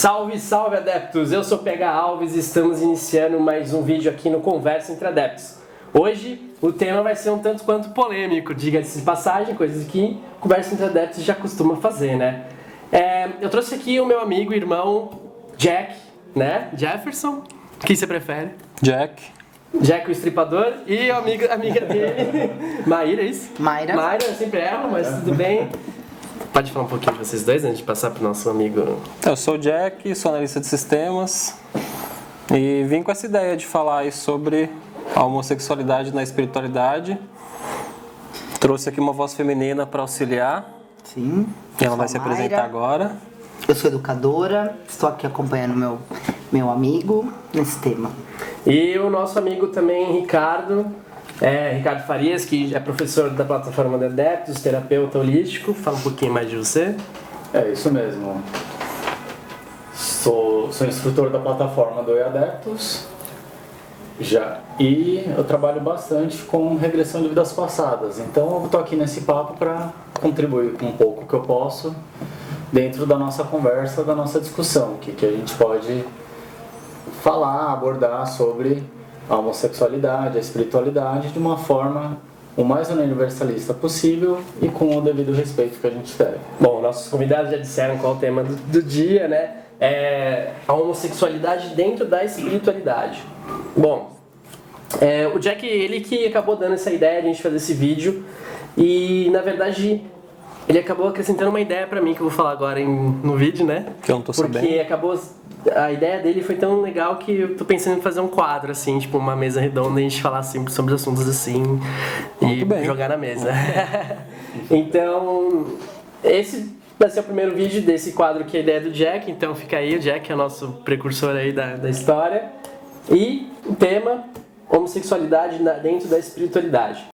Salve, salve adeptos! Eu sou PH Alves e estamos iniciando mais um vídeo aqui no Conversa Entre Adeptos. Hoje o tema vai ser um tanto quanto polêmico, diga-se de passagem, coisas que Conversa Entre Adeptos já costuma fazer, né? Eu trouxe aqui o meu amigo e irmão Jack, né? Jefferson, o que você prefere? Jack o estripador e a amiga dele, Maíra, é isso? Mayra, eu sempre erro, mas tudo bem. Pode falar um pouquinho de vocês dois antes de passar para o nosso amigo? Eu sou o Jack, sou analista de sistemas e vim com essa ideia de falar aí sobre a homossexualidade na espiritualidade. Trouxe aqui uma voz feminina para auxiliar. Sim. E ela vai se apresentar agora. Eu sou educadora, estou aqui acompanhando meu amigo nesse tema. E o nosso amigo também, Ricardo Farias, que é professor da plataforma de adeptos, terapeuta holístico. Fala um pouquinho mais de você. É isso mesmo. Sou instrutor da plataforma do Adeptos e eu trabalho bastante com regressão de vidas passadas. Então eu estou aqui nesse papo para contribuir com um pouco que eu posso dentro da nossa conversa, da nossa discussão, que a gente pode falar, abordar sobre a homossexualidade, a espiritualidade de uma forma o mais universalista possível e com o devido respeito que a gente deve. Bom, nossos convidados já disseram qual é o tema do dia, né? A homossexualidade dentro da espiritualidade. Bom, o Jack, ele que acabou dando essa ideia de a gente fazer esse vídeo e, na verdade, ele acabou acrescentando uma ideia pra mim que eu vou falar agora no vídeo, né? Que eu não tô sabendo. Porque a ideia dele foi tão legal que eu tô pensando em fazer um quadro, assim, tipo uma mesa redonda e a gente falar assim, sobre assuntos assim e jogar na mesa. Então, esse vai ser o primeiro vídeo desse quadro que é a ideia do Jack, então fica aí, o Jack é o nosso precursor aí da história. E o tema, homossexualidade dentro da espiritualidade.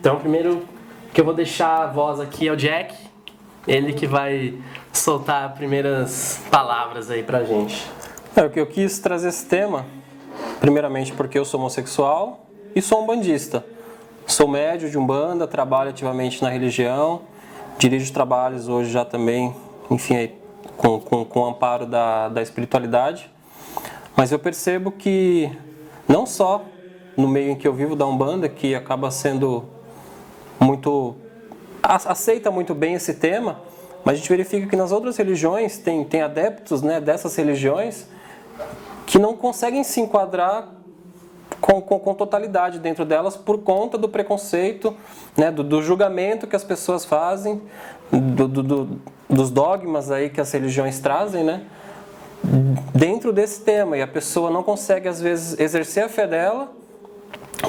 Então, primeiro que eu vou deixar a voz aqui é o Jack, ele que vai soltar as primeiras palavras aí pra gente. O que eu quis trazer esse tema, primeiramente porque eu sou homossexual e sou umbandista. Sou médio de Umbanda, trabalho ativamente na religião, dirijo trabalhos hoje já também, enfim, aí, com o amparo da espiritualidade. Mas eu percebo que não só no meio em que eu vivo da Umbanda, que acaba sendo aceita muito bem esse tema, mas a gente verifica que nas outras religiões tem adeptos, né, dessas religiões que não conseguem se enquadrar com totalidade dentro delas por conta do preconceito, né, do julgamento que as pessoas fazem, dos dogmas aí que as religiões trazem, né, dentro desse tema, e a pessoa não consegue às vezes exercer a fé dela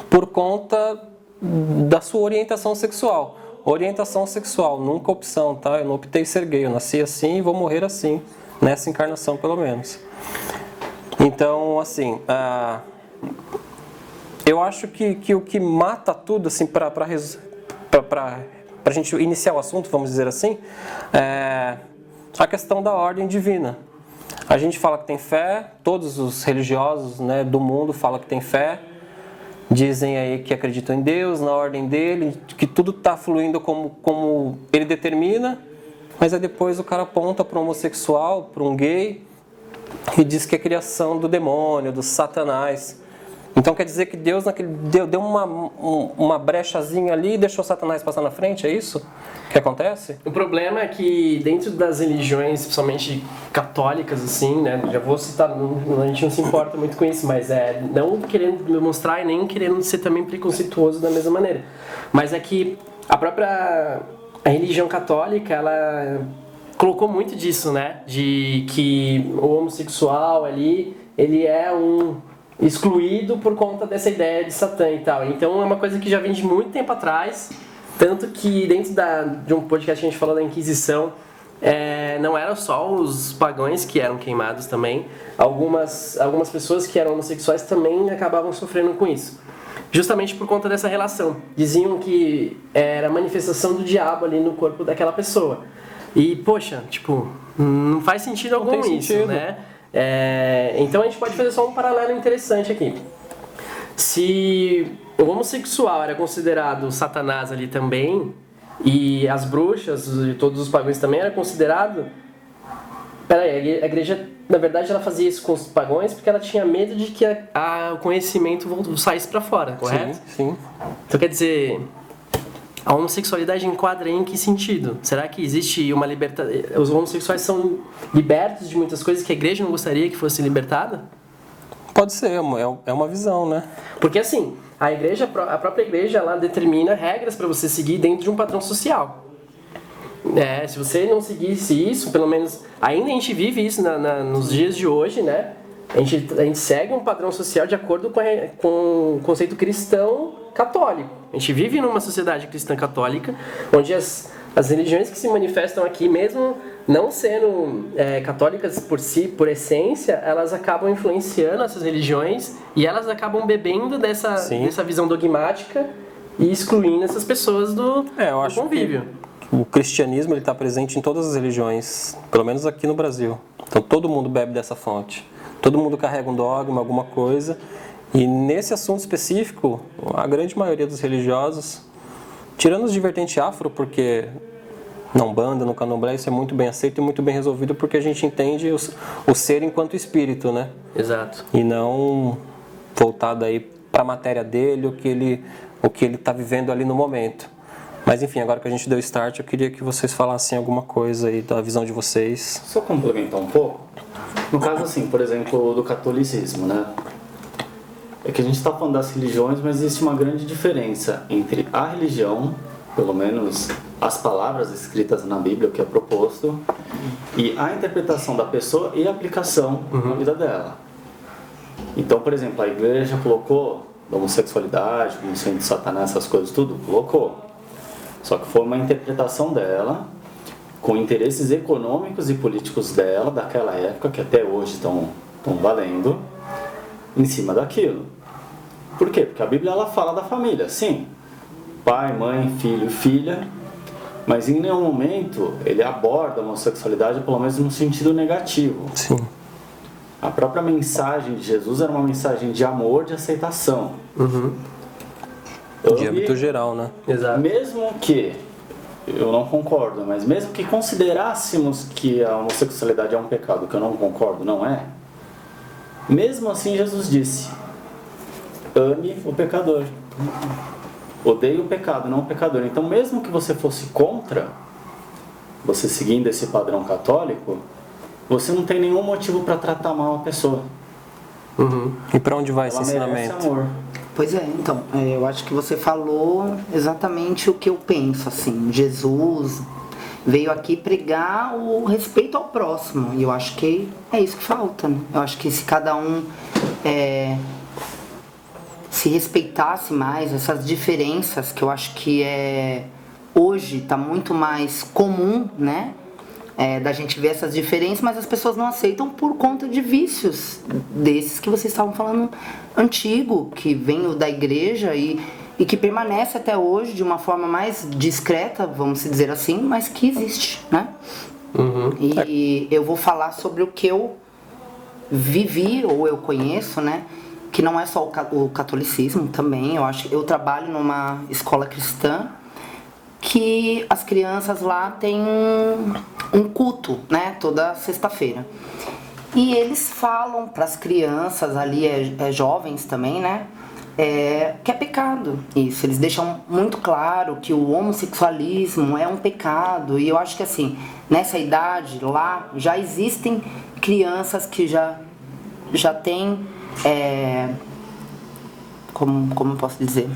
por conta da sua orientação sexual. Orientação sexual, nunca opção, tá? Eu não optei ser gay, eu nasci assim e vou morrer assim, nessa encarnação pelo menos. Então, assim, eu acho que o que mata tudo, assim, pra gente iniciar o assunto, vamos dizer assim, é a questão da ordem divina. A gente fala que tem fé, todos os religiosos, né, do mundo falam que tem fé, dizem aí que acreditam em Deus, na ordem dele, que tudo está fluindo como ele determina, mas aí depois o cara aponta para um homossexual, para um gay, e diz que é criação do demônio, do Satanás. Então quer dizer que Deus deu uma brechazinha ali e deixou Satanás passar na frente, é isso que acontece? O problema é que dentro das religiões, principalmente católicas, assim, né? Já vou citar, a gente não se importa muito com isso, mas não querendo demonstrar e nem querendo ser também preconceituoso da mesma maneira. Mas é que a religião católica, ela colocou muito disso, né? De que o homossexual ali, ele é excluído por conta dessa ideia de Satã e tal. Então é uma coisa que já vem de muito tempo atrás, tanto que dentro de um podcast que a gente falou da Inquisição, não eram só os pagãos que eram queimados também, algumas pessoas que eram homossexuais também acabavam sofrendo com isso. Justamente por conta dessa relação. Diziam que era a manifestação do diabo ali no corpo daquela pessoa. E, poxa, tipo, não faz sentido algum isso, né? Então a gente pode fazer só um paralelo interessante aqui. Se o homossexual era considerado Satanás ali também, e as bruxas e todos os pagãos também eram considerados... Peraí, a igreja, na verdade, ela fazia isso com os pagãos porque ela tinha medo de que o conhecimento saísse para fora, correto? Sim. Então quer dizer... A homossexualidade enquadra em que sentido? Será que existe uma libertação? Os homossexuais são libertos de muitas coisas que a igreja não gostaria que fosse libertada? Pode ser, é uma visão, né? Porque assim, a própria igreja, ela determina regras para você seguir dentro de um padrão social. Se você não seguisse isso, pelo menos ainda a gente vive isso nos dias de hoje, né? A gente segue um padrão social de acordo com o conceito cristão católico. A gente vive numa sociedade cristã católica, onde as religiões que se manifestam aqui, mesmo não sendo católicas por essência, elas acabam influenciando essas religiões e elas acabam bebendo dessa visão dogmática e excluindo essas pessoas do convívio. O cristianismo está presente em todas as religiões, pelo menos aqui no Brasil. Então todo mundo bebe dessa fonte. Todo mundo carrega um dogma, alguma coisa. E nesse assunto específico, a grande maioria dos religiosos, tirando os de vertente afro, porque na Umbanda, no Candomblé, isso é muito bem aceito e muito bem resolvido, porque a gente entende o ser enquanto espírito, né? Exato. E não voltado aí para a matéria dele, o que ele está vivendo ali no momento. Mas enfim, agora que a gente deu start, eu queria que vocês falassem alguma coisa aí da visão de vocês. Só complementar um pouco. No caso, assim, por exemplo, do catolicismo, né? É que a gente está falando das religiões, mas existe uma grande diferença entre a religião, pelo menos as palavras escritas na Bíblia, o que é proposto, e a interpretação da pessoa e a aplicação na vida dela. Então, por exemplo, a igreja colocou a homossexualidade, como sendo Satanás, essas coisas tudo, colocou. Só que foi uma interpretação dela, com interesses econômicos e políticos dela, daquela época, que até hoje estão valendo, em cima daquilo. Por quê? Porque a Bíblia ela fala da família, sim. Pai, mãe, filho e filha, mas em nenhum momento ele aborda a homossexualidade, pelo menos no sentido negativo. Sim. A própria mensagem de Jesus era uma mensagem de amor, de aceitação. De âmbito geral, né? Exato. Mesmo que, eu não concordo, mas mesmo que considerássemos que a homossexualidade é um pecado, que eu não concordo, não é? Mesmo assim Jesus disse, ame o pecador. Odeie o pecado, não o pecador. Então mesmo que você fosse contra, você seguindo esse padrão católico, você não tem nenhum motivo para tratar mal a pessoa. E para onde vai esse Ela merece ensinamento? amor. Pois é, então, eu acho que você falou exatamente o que eu penso, assim, Jesus veio aqui pregar o respeito ao próximo, e eu acho que é isso que falta, né? Eu acho que se cada um se respeitasse mais essas diferenças, que eu acho que hoje está muito mais comum, né? Da gente ver essas diferenças, mas as pessoas não aceitam por conta de vícios desses que vocês estavam falando antigo, que vem da igreja e que permanece até hoje de uma forma mais discreta, vamos dizer assim, mas que existe, né? E eu vou falar sobre o que eu vivi ou eu conheço, né? Que não é só o catolicismo também. Eu trabalho numa escola cristã que as crianças lá têm um culto, né, toda sexta-feira. E eles falam para as crianças ali, jovens também, né? Que é pecado isso. Eles deixam muito claro que o homossexualismo é um pecado. E eu acho que assim, nessa idade lá, já existem crianças que já têm, como eu posso dizer?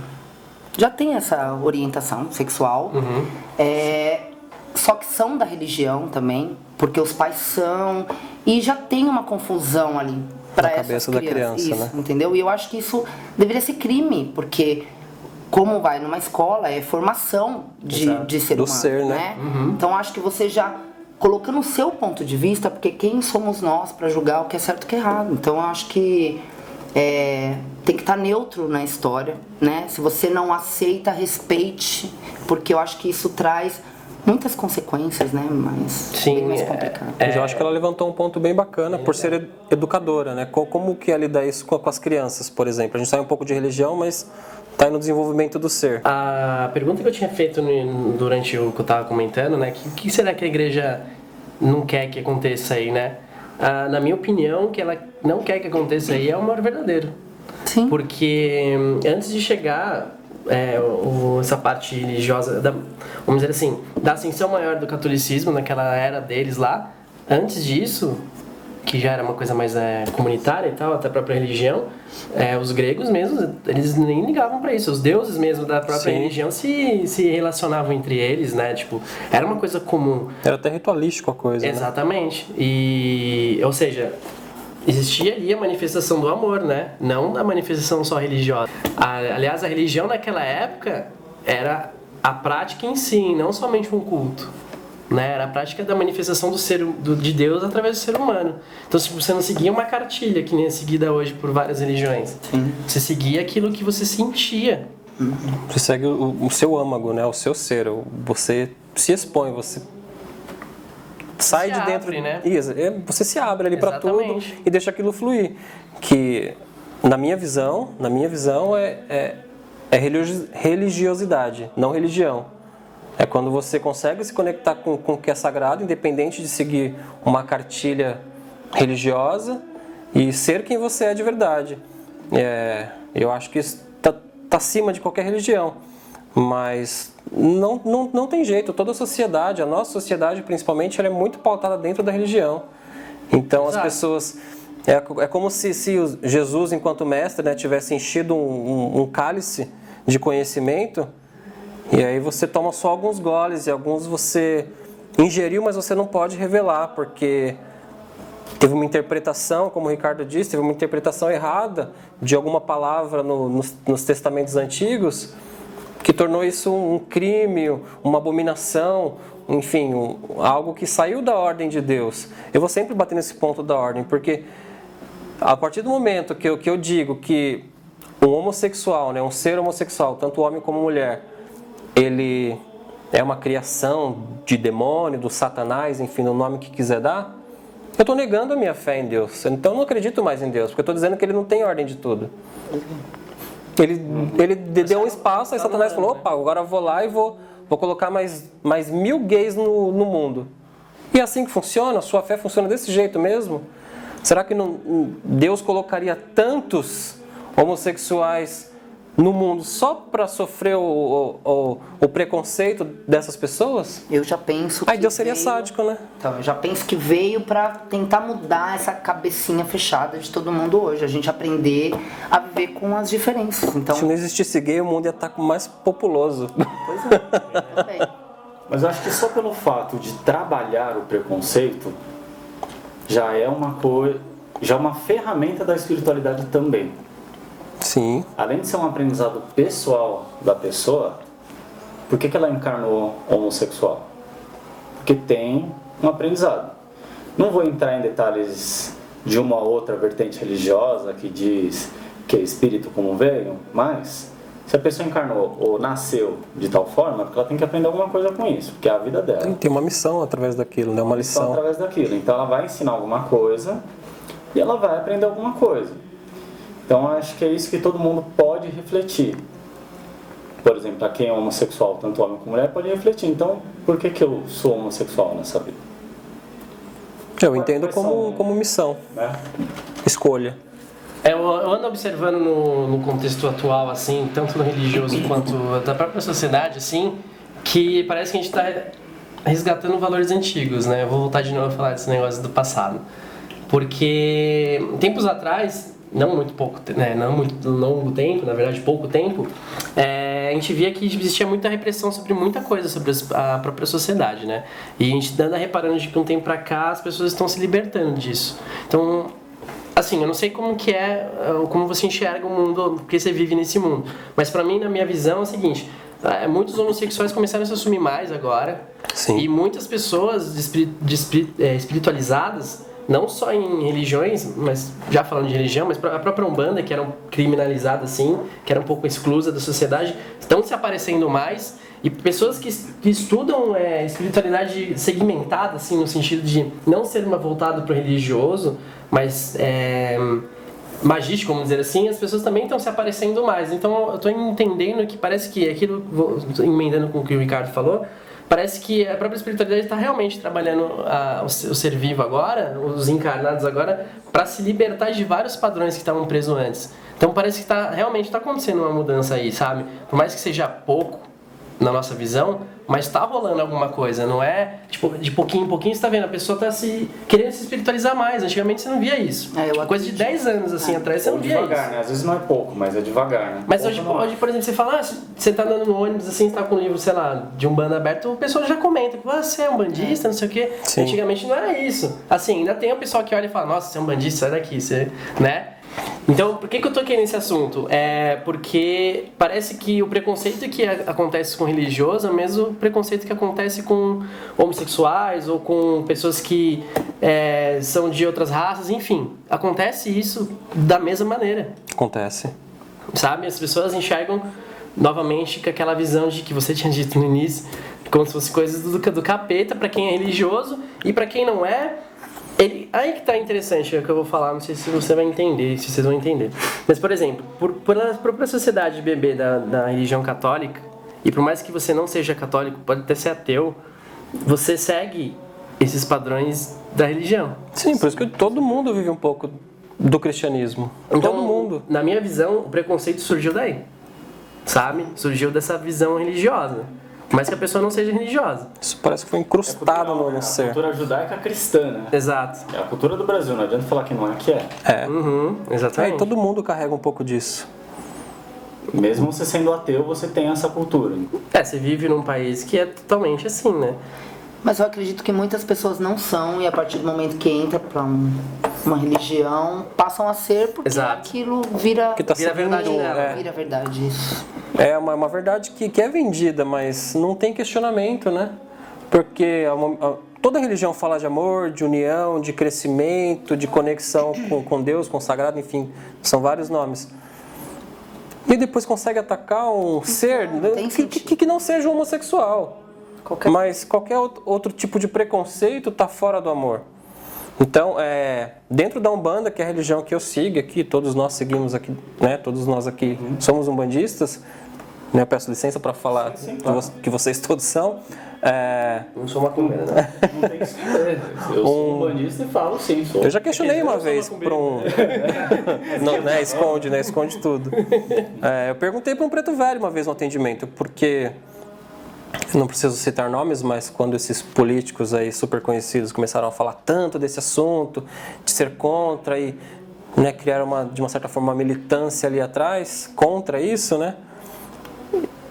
Já tem essa orientação sexual. Só que são da religião também, porque os pais são, e já tem uma confusão ali para essa cabeça da criança, isso, né? Entendeu? E eu acho que isso deveria ser crime, porque como vai numa escola, é formação de ser Do humano, ser, né? Então acho que você já colocando o seu ponto de vista, porque quem somos nós para julgar o que é certo e o que é errado? Então eu acho que tem que estar neutro na história, né? Se você não aceita, respeite, porque eu acho que isso traz muitas consequências, né? Mas bem mais complicado. Mas eu acho que ela levantou um ponto bem bacana por ser educadora, né? Como que ela lida isso com as crianças, por exemplo? A gente sai um pouco de religião, mas está aí no desenvolvimento do ser. A pergunta que eu tinha feito durante o que eu estava comentando, né? O que será que a igreja não quer que aconteça aí, né? Na minha opinião, o que ela não quer que aconteça aí é o amor verdadeiro. Sim. Porque antes de chegar essa parte religiosa, vamos dizer assim, da ascensão maior do catolicismo naquela era deles lá, antes disso, que já era uma coisa mais comunitária e tal, até a própria religião, os gregos mesmos, eles nem ligavam para isso. Os deuses mesmo da própria religião se relacionavam entre eles, né? Tipo, era uma coisa comum. Era até ritualístico a coisa, Exatamente. E, ou seja, existia ali a manifestação do amor, né? Não a manifestação só religiosa. Aliás, a religião naquela época era a prática em si, não somente um culto. Né? Era a prática da manifestação de Deus através do ser humano. Então, se você não seguia uma cartilha que nem é seguida hoje por várias religiões, você seguia aquilo que você sentia. Você segue o seu âmago, né? O seu ser. Você se expõe, você sai de dentro, né? Isso, você se abre ali para tudo e deixa aquilo fluir. Que na minha visão é religiosidade, não religião. É quando você consegue se conectar com o que é sagrado, independente de seguir uma cartilha religiosa e ser quem você é de verdade. Eu acho que isso está acima de qualquer religião, mas não tem jeito. Toda a sociedade, a nossa sociedade principalmente, ela é muito pautada dentro da religião. Então as pessoas... É como se Jesus, enquanto mestre, né, tivesse enchido um cálice de conhecimento. E aí você toma só alguns goles e alguns você ingeriu, mas você não pode revelar, porque teve uma interpretação, como o Ricardo disse, teve uma interpretação errada de alguma palavra nos testamentos antigos, que tornou isso um crime, uma abominação, enfim, algo que saiu da ordem de Deus. Eu vou sempre bater nesse ponto da ordem, porque a partir do momento que eu digo que um homossexual, né, um ser homossexual, tanto homem como mulher, ele é uma criação de demônio, do Satanás, enfim, o nome que quiser dar, eu estou negando a minha fé em Deus. Então eu não acredito mais em Deus, porque eu estou dizendo que ele não tem ordem de tudo. Ele deu um espaço, aí Satanás falou, opa, agora eu vou lá e vou colocar mais 1000 gays no mundo. E é assim que funciona? A sua fé funciona desse jeito mesmo? Será que Deus colocaria tantos homossexuais no mundo só para sofrer o preconceito dessas pessoas? Eu já penso que Deus seria sádico, né? Então, eu já penso que veio para tentar mudar essa cabecinha fechada de todo mundo hoje. A gente aprender a viver com as diferenças. Então, se não existisse gay, o mundo ia estar mais populoso. Pois é, também. Mas eu acho que só pelo fato de trabalhar o preconceito já é uma ferramenta da espiritualidade também. Sim. Além de ser um aprendizado pessoal da pessoa, por que ela encarnou homossexual? Porque tem um aprendizado. Não vou entrar em detalhes de uma outra vertente religiosa que diz que é espírito como veio, mas se a pessoa encarnou ou nasceu de tal forma, porque ela tem que aprender alguma coisa com isso, porque é a vida dela. Tem uma missão através daquilo, né? Uma lição. Através daquilo. Então ela vai ensinar alguma coisa e ela vai aprender alguma coisa. Então acho que é isso que todo mundo pode refletir. Por exemplo, para quem é homossexual, tanto homem como mulher, pode refletir. Então, por que eu sou homossexual nessa vida? Eu entendo como missão, né? escolha. Eu ando observando no contexto atual, assim, tanto no religioso quanto da própria sociedade, assim, que parece que a gente está resgatando valores antigos, né? Eu vou voltar de novo a falar desse negócio do passado. Porque tempos atrás, não muito pouco, né? Não muito longo tempo, na verdade pouco tempo, a gente via que existia muita repressão sobre muita coisa, sobre a própria sociedade, né? E a gente anda reparando de que um tempo pra cá as pessoas estão se libertando disso. Então, assim, eu não sei como você enxerga o mundo, porque você vive nesse mundo. Mas pra mim, na minha visão, é o seguinte: muitos homossexuais começaram a se assumir mais agora. Sim. E muitas pessoas espiritualizadas, não só em religiões, mas já falando de religião, mas a própria Umbanda, que era criminalizada assim, que era um pouco exclusa da sociedade, estão se aparecendo mais. E pessoas que estudam espiritualidade segmentada, assim, no sentido de não ser uma voltada para o religioso, mas magístico, vamos dizer assim, as pessoas também estão se aparecendo mais. Então eu estou entendendo que parece que aquilo, emendando com o que o Ricardo falou, parece que a própria espiritualidade está realmente trabalhando o ser vivo agora, os encarnados agora, para se libertar de vários padrões que estavam presos antes. Então parece que realmente está acontecendo uma mudança aí, sabe? Por mais que seja pouco na nossa visão, mas está rolando alguma coisa, não é? Tipo, de pouquinho em pouquinho você está vendo, a pessoa está querendo se espiritualizar mais. Antigamente você não via isso. Coisa de 10 anos assim atrás você não via devagar, isso. Né? Às vezes não é pouco, mas é devagar, né? Mas hoje, por exemplo, você fala, você tá andando no ônibus assim, você tá com um livro, sei lá, de Umbanda aberto, o pessoal já comenta, você é um bandista, não sei o quê. Sim. Antigamente não era isso. Assim, ainda tem o pessoal que olha e fala, nossa, você é um bandista, sai daqui, você, né? Então, por que eu toquei nesse assunto? Porque parece que o preconceito que acontece com religioso é o mesmo preconceito que acontece com homossexuais ou com pessoas que são de outras raças, enfim. Acontece isso da mesma maneira. Acontece. Sabe? As pessoas enxergam novamente com aquela visão de que você tinha dito no início, como se fosse coisas do capeta para quem é religioso, e para quem não é, aí que tá interessante o que eu vou falar, não sei se você vai entender, se vocês vão entender. Mas, por exemplo, por a própria sociedade bebê da religião católica, e por mais que você não seja católico, pode até ser ateu, você segue esses padrões da religião. Sim, por isso que todo mundo vive um pouco do cristianismo. Então, todo mundo. Na minha visão, o preconceito surgiu daí, sabe? Surgiu dessa visão religiosa. Mas que a pessoa não seja religiosa. Isso parece que foi incrustado no ser. A cultura judaica cristã, né? Exato. É a cultura do Brasil, não adianta falar que não é, que é. Uhum, exatamente. E todo mundo carrega um pouco disso. Mesmo você sendo ateu, você tem essa cultura. Você vive num país que é totalmente assim, né? Mas eu acredito que muitas pessoas não são, e a partir do momento que entra para uma religião, passam a ser, porque Exato. aquilo vira Que tá Vira seguindo, verdade dela. vira verdade isso. É uma verdade que é vendida, mas não tem questionamento, né? Porque toda religião fala de amor, de união, de crescimento, de conexão com Deus, com o sagrado, enfim, são vários nomes. E depois consegue atacar um ser que não seja homossexual. Mas qualquer outro tipo de preconceito está fora do amor. Então, dentro da Umbanda, que é a religião que eu sigo aqui, todos nós seguimos aqui, né? Todos nós aqui somos umbandistas, né? Eu peço licença para falar que vocês todos são. Não sou macumbeiro, né? Não tem que esconder. Eu sou umbandista e falo sim, sou. Eu já questionei uma vez para não, né? Esconde tudo. Eu perguntei para um preto velho uma vez no atendimento, porque... Eu não preciso citar nomes, mas quando esses políticos aí super conhecidos começaram a falar tanto desse assunto, de ser contra e, né, criaram de uma certa forma uma militância ali atrás contra isso, né?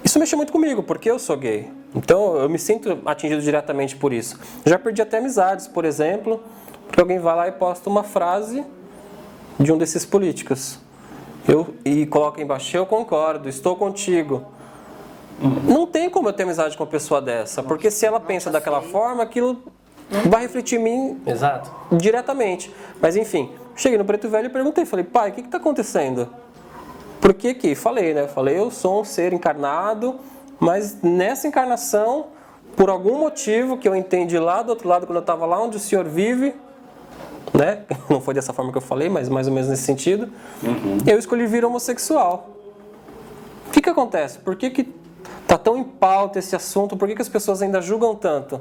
Isso mexeu muito comigo, porque eu sou gay. Então eu me sinto atingido diretamente por isso. Já perdi até amizades, por exemplo, porque alguém vai lá e posta uma frase de um desses políticos. E coloca embaixo, eu concordo, estou contigo. Não tem como eu ter amizade com uma pessoa dessa, porque se ela pensa daquela forma, aquilo vai refletir em mim Exato. diretamente. Mas enfim, cheguei no preto velho e perguntei, falei, pai, o que está acontecendo? Por que que? Falei, eu sou um ser encarnado, mas nessa encarnação, por algum motivo que eu entendi lá do outro lado, quando eu estava lá onde o senhor vive, né? Não foi dessa forma que eu falei, mas mais ou menos nesse sentido, eu escolhi vir homossexual. O que acontece? Por que está tão em pauta esse assunto? Por que as pessoas ainda julgam tanto?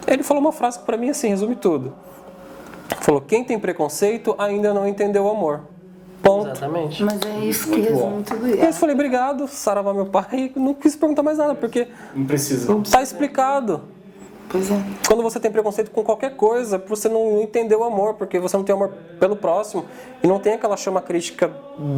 Ele falou uma frase que pra mim assim resume tudo. Falou: quem tem preconceito ainda não entendeu o amor. Ponto. Exatamente. Mas é isso que resume tudo E eu isso. falei: obrigado, saravá meu pai. E não quis perguntar mais nada, porque Não precisa. tá explicado. Pois é. Quando você tem preconceito com qualquer coisa, você não entendeu o amor, porque você não tem amor pelo próximo e não tem aquela chama crítica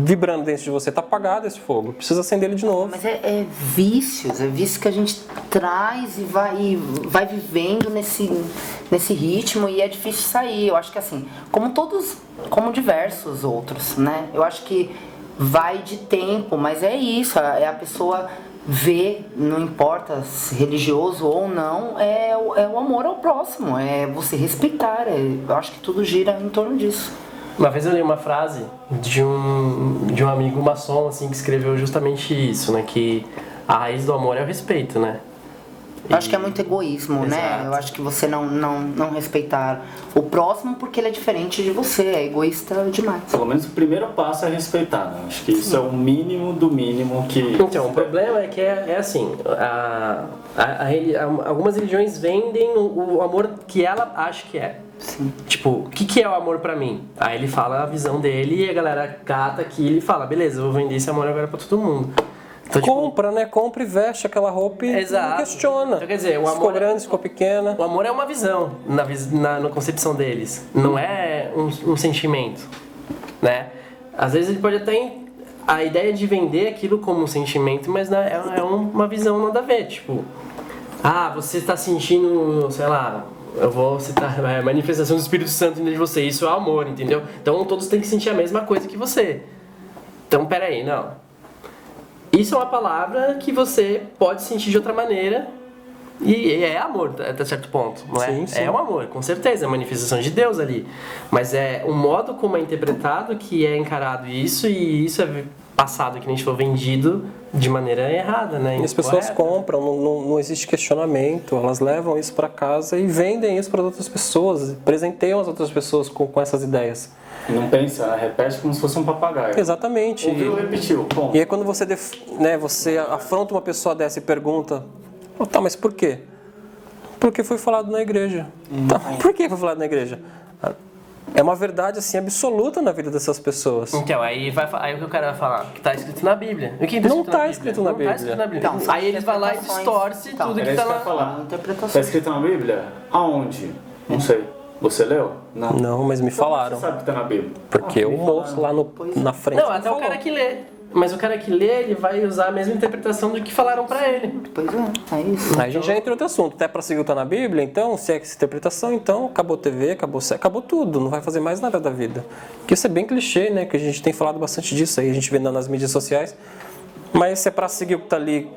vibrando dentro de você. Tá apagado esse fogo, precisa acender ele de novo. Mas é vícios, é vício que a gente traz e vai vivendo nesse ritmo e é difícil sair. Eu acho que assim, como diversos outros, né? Eu acho que vai de tempo, mas é isso, é a pessoa ver, não importa se religioso ou não, é o amor ao próximo, é você respeitar, eu acho que tudo gira em torno disso. Uma vez eu li uma frase de um amigo maçom, assim, que escreveu justamente isso, né? Que a raiz do amor é o respeito, né? Eu acho que é muito egoísmo, né? Exato. Eu acho que você não respeitar o próximo porque ele é diferente de você, é egoísta demais. Pelo menos o primeiro passo é respeitar, né? Acho que isso é o mínimo do mínimo que... Então, o problema é que é assim, algumas religiões vendem o amor que ela acha que é. Sim. Tipo, o que é o amor pra mim? Aí ele fala a visão dele e a galera cata aquilo e fala, beleza, eu vou vender esse amor agora pra todo mundo. Então, tipo, Compra, né? Compra e veste aquela roupa e Exato. não questiona. Então, quer dizer, o Se amor ficou grande, se ficou pequena. o amor é uma visão na concepção deles, não é um sentimento, né? Às vezes ele pode até a ideia de vender aquilo como um sentimento, mas é uma visão nada a ver, tipo, você está sentindo, sei lá, eu vou citar a manifestação do Espírito Santo dentro de você, isso é amor, entendeu? Então todos têm que sentir a mesma coisa que você. Então, peraí, não. Isso é uma palavra que você pode sentir de outra maneira e é amor até certo ponto, não é? Sim, sim. É um amor, com certeza, é a manifestação de Deus ali. Mas é o modo como é interpretado que é encarado isso e isso é passado, que a gente for vendido de maneira errada, né? E as pessoas Incorreta. compram, não existe questionamento, elas levam isso para casa e vendem isso para outras pessoas, presenteiam as outras pessoas com essas ideias. Não pensa, né? Repete como se fosse um papagaio. Exatamente. Ouviu, repetiu. Bom, E aí quando você, você afronta uma pessoa dessa e pergunta, tá, mas por quê? Porque foi falado na igreja. Tá, por que foi falado na igreja? É uma verdade assim absoluta na vida dessas pessoas. Então, aí o que o cara vai falar? Que tá escrito na Bíblia. O que Não tá escrito na Não tá Bíblia. escrito na Bíblia. Então, são aí eles vão lá e interpretações. distorce Então, tudo era que isso tá que eu ia lá. falar. Interpretação. Tá escrito na Bíblia? Aonde? Não sei. Você leu? Não. Não, mas me falaram. Você sabe que tá na Bíblia? Porque o me moço falaram. lá na frente Não, me até o falou. cara que lê. Mas o cara que lê, ele vai usar a mesma interpretação do que falaram pra ele. Pois é isso. Aí a gente já entra em outro assunto. Até para seguir o que tá na Bíblia, então, se é essa interpretação, então acabou TV, acabou tudo, não vai fazer mais nada da vida. Porque isso é bem clichê, né? Que a gente tem falado bastante disso aí, a gente vê nas mídias sociais. Mas se é para seguir o que tá ali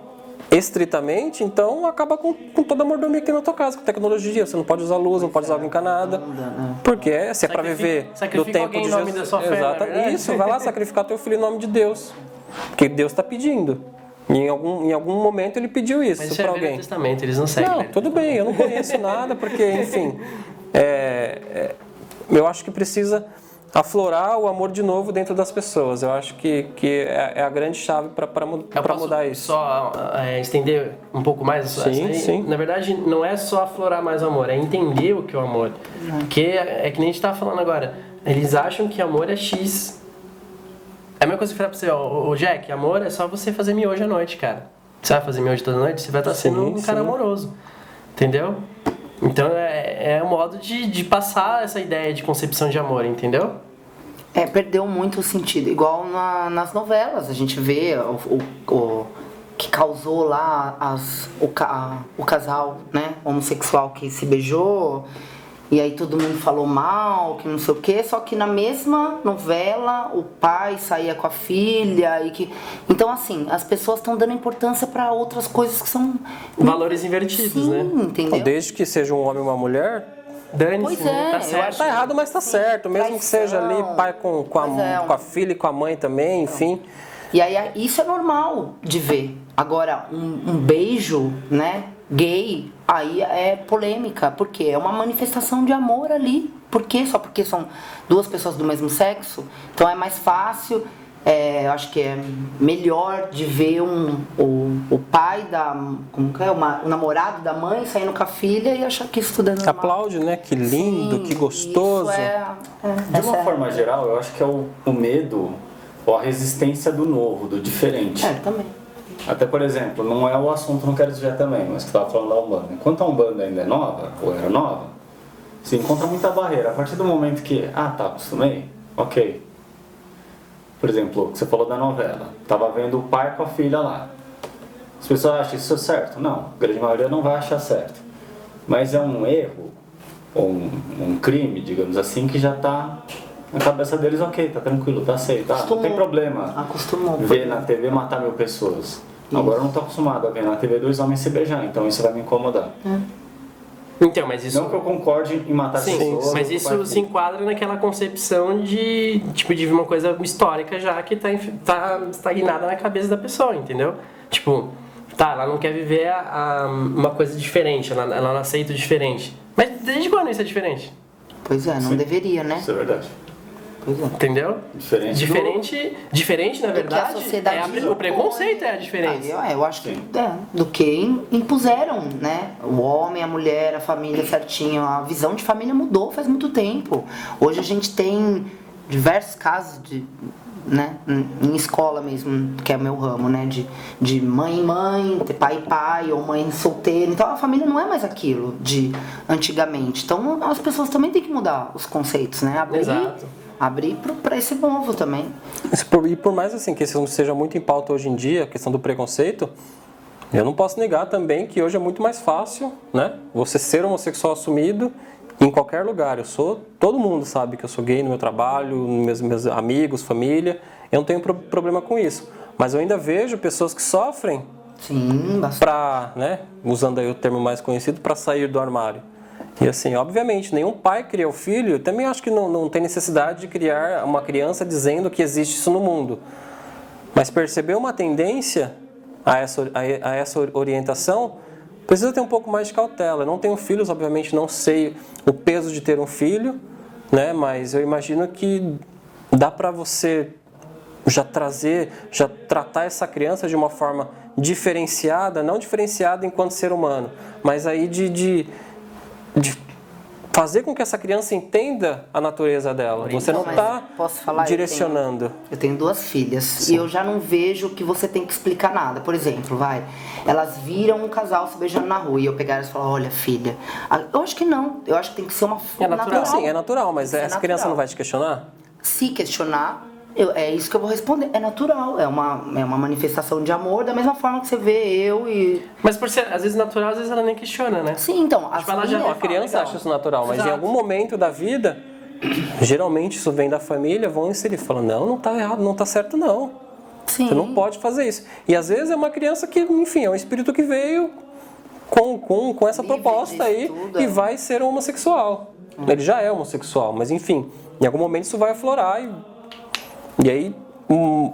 estritamente, então acaba com toda a mordomia aqui na tua casa, com tecnologia. Você não pode usar luz, não pode usar água encanada. Porque se é para viver do sacrifica tempo alguém de em nome Jesus. da sua fé, Exato. na verdade. Isso, vai lá sacrificar teu filho em nome de Deus. Porque Deus está pedindo. E em algum momento ele pediu isso Mas isso é para Velho alguém. Testamento, eles não seguem. Não, Velho tudo bem, eu não conheço nada, porque, enfim, eu acho que precisa aflorar o amor de novo dentro das pessoas. Eu acho que é a grande chave para Eu posso mudar isso. Só estender um pouco mais isso Sim, aí? sim. Na verdade, não é só aflorar mais o amor, é entender o que é o amor. Porque é que nem a gente tava falando agora. Eles acham que amor é X. É a mesma coisa que eu falar pra você, ô Jack, amor é só você fazer miojo à noite, cara. Você vai fazer miojo toda noite, você vai estar sendo um cara sim. amoroso. Entendeu? Então é um modo de passar essa ideia de concepção de amor, entendeu? Perdeu muito o sentido. Igual nas novelas, a gente vê o que causou lá o casal, né, homossexual que se beijou, e aí todo mundo falou mal, que não sei o quê, só que na mesma novela o pai saía com a filha e que... Então, assim, as pessoas estão dando importância para outras coisas que são... Valores invertidos, Sim, né? entendeu? Desde que seja um homem ou uma mulher, Dane-se, Pois né? é, Tá eu certo. acho tá errado, mas tá certo. Mesmo que seja ali traição. pai com Pois é, a filha e com a mãe também, enfim. E aí isso é normal de ver. Agora, um beijo, né, gay, aí é polêmica, porque é uma manifestação de amor ali. Por quê? Só porque são duas pessoas do mesmo sexo? Então é mais fácil eu acho que é melhor de ver o pai o namorado da mãe saindo com a filha e achar que isso tudo é normal. Aplaude, né? Que lindo, Sim, que gostoso. De uma forma geral, eu acho que é o medo ou a resistência do novo, do diferente. Também. Até, por exemplo, não é o assunto, não quero desviar também, mas que estava falando da Umbanda. Enquanto a Umbanda ainda é nova, ou era nova, se encontra muita barreira. A partir do momento que, acostumei, ok. Por exemplo, você falou da novela, tava vendo o pai com a filha lá. As pessoas acham isso certo? Não, a grande maioria não vai achar certo. Mas é um erro, ou um crime, digamos assim, que já tá na cabeça deles, ok, tá tranquilo, tá aceito, não tem problema ver na TV matar 1000 pessoas. Agora eu não tô acostumado a ver na TV 2 homens se beijar, então isso vai me incomodar. Então, mas isso... Não que eu concorde em matar pessoas. Mas isso se enquadra naquela concepção de uma coisa histórica já que tá estagnada na cabeça da pessoa, entendeu? Tipo, ela não quer viver uma coisa diferente, ela não aceita o diferente. Mas desde quando isso é diferente? Pois é, não deveria, né? Isso é verdade. Pois é. Entendeu? Diferente, na verdade, o preconceito é a diferença. Eu acho que do que impuseram, né? O homem, a mulher, a família certinho. A visão de família mudou faz muito tempo. Hoje a gente tem diversos casos né, em escola mesmo, que é o meu ramo, né, de mãe e mãe, pai e pai, ou mãe solteira. Então a família não é mais aquilo de antigamente. Então as pessoas também têm que mudar os conceitos, né? Abrir para esse novo também. E por mais assim que isso seja muito em pauta hoje em dia, a questão do preconceito, eu não posso negar também que hoje é muito mais fácil, né? Você ser homossexual assumido em qualquer lugar. Todo mundo sabe que eu sou gay no meu trabalho, meus amigos, família. Eu não tenho problema com isso. Mas eu ainda vejo pessoas que sofrem para, né, usando aí o termo mais conhecido, para sair do armário. E assim, obviamente, nenhum pai cria o filho. Eu também acho que não tem necessidade de criar uma criança dizendo que existe isso no mundo. Mas perceber uma tendência a essa orientação, precisa ter um pouco mais de cautela. Eu não tenho filhos, obviamente não sei o peso de ter um filho, né? Mas eu imagino que dá para você já tratar essa criança de uma forma diferenciada, não diferenciada enquanto ser humano, mas aí de fazer com que essa criança entenda a natureza dela. Você não está direcionando. Eu tenho 2 filhas. Sim. E eu já não vejo que você tem que explicar nada. Por exemplo, elas viram um casal se beijando na rua e eu pegar elas e falar, olha filha, eu acho que não. Eu acho que tem que ser uma natural. Sim, é natural, mas essa criança não vai te questionar? Se questionar, é isso que eu vou responder. É natural, é uma manifestação de amor, da mesma forma que você vê eu e... Mas por ser, às vezes, natural, às vezes ela nem questiona, né? Sim, então... A criança acha isso natural, mas em algum momento da vida, geralmente isso vem da família, vão inserir, falam, não tá errado, não tá certo não. Sim. Você não pode fazer isso. E às vezes é uma criança que, enfim, é um espírito que veio com essa proposta aí e vai ser homossexual. Ele já é homossexual, mas enfim, em algum momento isso vai aflorar e aí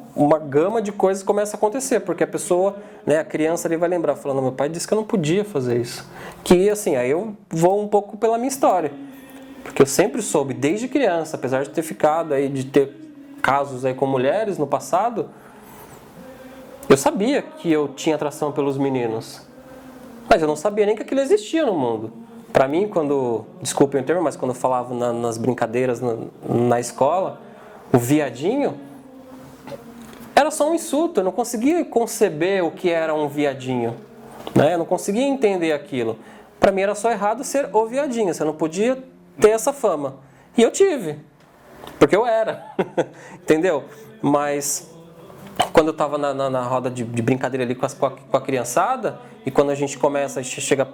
uma gama de coisas começa a acontecer, porque a pessoa, né, a criança ali vai lembrar, falando, meu pai disse que eu não podia fazer isso. Que assim, aí eu vou um pouco pela minha história, porque eu sempre soube, desde criança, apesar de ter ficado aí, de ter casos aí com mulheres no passado, eu sabia que eu tinha atração pelos meninos, mas eu não sabia nem que aquilo existia no mundo. Para mim, desculpem o termo, mas quando eu falava nas brincadeiras na escola, o viadinho era só um insulto, eu não conseguia conceber o que era um viadinho, né? Eu não conseguia entender aquilo. Para mim era só errado ser o viadinho, você não podia ter essa fama. E eu tive, porque eu era, entendeu? Mas quando eu estava na roda de brincadeira ali com a criançada, e quando a gente chega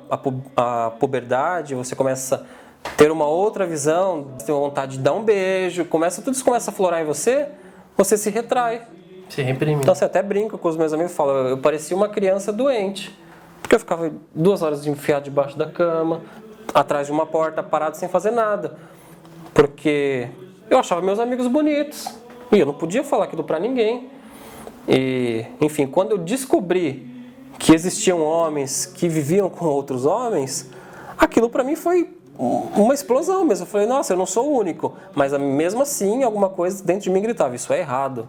a puberdade, você começa a ter uma outra visão, ter vontade de dar um beijo, tudo isso começa a florar em você se retrai. Se reprime. Então você até brinca com os meus amigos e fala, eu parecia uma criança doente, porque eu ficava 2 horas enfiado debaixo da cama, atrás de uma porta, parado sem fazer nada, porque eu achava meus amigos bonitos, e eu não podia falar aquilo pra ninguém. E, enfim, quando eu descobri que existiam homens que viviam com outros homens, aquilo pra mim foi uma explosão mesmo. Eu falei, nossa, eu não sou o único. Mas mesmo assim, alguma coisa dentro de mim gritava, isso é errado.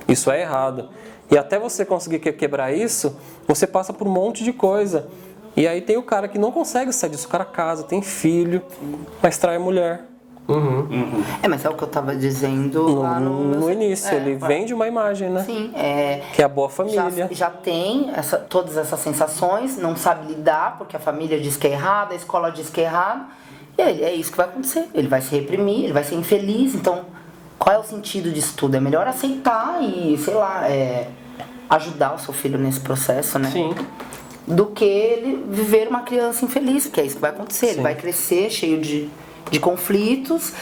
Isso é errado. E até você conseguir quebrar isso, você passa por um monte de coisa. E aí tem o cara que não consegue sair disso. O cara casa, tem filho, mas trai a mulher. Mas é o que eu tava dizendo lá No início, ele vende uma imagem, né? Sim, que é a boa família. já tem todas essas sensações, não sabe lidar, porque a família diz que é errado, a escola diz que é errado, e aí é isso que vai acontecer. Ele vai se reprimir, ele vai ser infeliz, então qual é o sentido disso tudo? É melhor aceitar e, sei lá, ajudar o seu filho nesse processo, né? Sim. Do que ele viver uma criança infeliz, porque é isso que vai acontecer. Ele vai crescer cheio de conflitos,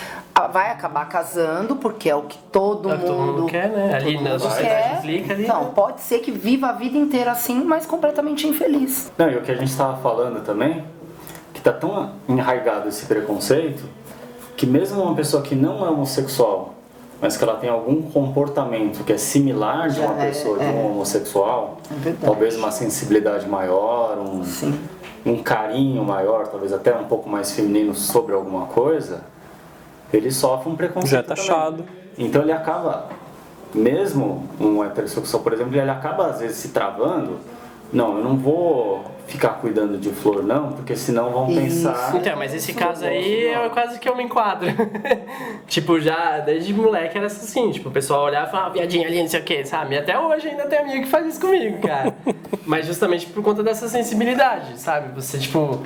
vai acabar casando, porque é o que todo mundo quer, né? Ali na sociedade implica ali. Então, pode ser que viva a vida inteira assim, mas completamente infeliz. Não, e o que a gente estava falando também, que tá tão enraizado esse preconceito, que mesmo uma pessoa que não é homossexual, mas que ela tem algum comportamento que é similar de uma pessoa, de um homossexual, talvez uma sensibilidade maior, um carinho maior, talvez até um pouco mais feminino sobre alguma coisa, ele sofre um preconceito. Já é taxado. Então ele acaba, mesmo um heterossexual, por exemplo, ele acaba às vezes se travando. Não, eu não vou ficar cuidando de flor não, porque senão vão pensar... Então, mas esse caso aí é quase que eu me enquadro. Tipo, já desde moleque era assim, tipo, o pessoal olhava e falava, viadinha ali, não sei o que, sabe? E até hoje ainda tem amigo que faz isso comigo, cara. Mas justamente por conta dessa sensibilidade, sabe? Você, tipo,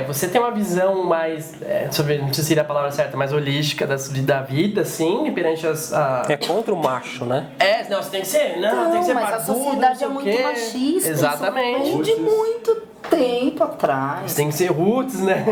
você tem uma visão mais, sobre, não sei se seria a palavra certa, mais holística da vida, assim, perante É contra o macho, né? Não, você tem que ser, tem que ser mas barbudo, a sociedade é não muito sei o quê. machista. Exatamente. Isso vem de muito tempo atrás. Você tem que ser roots, né?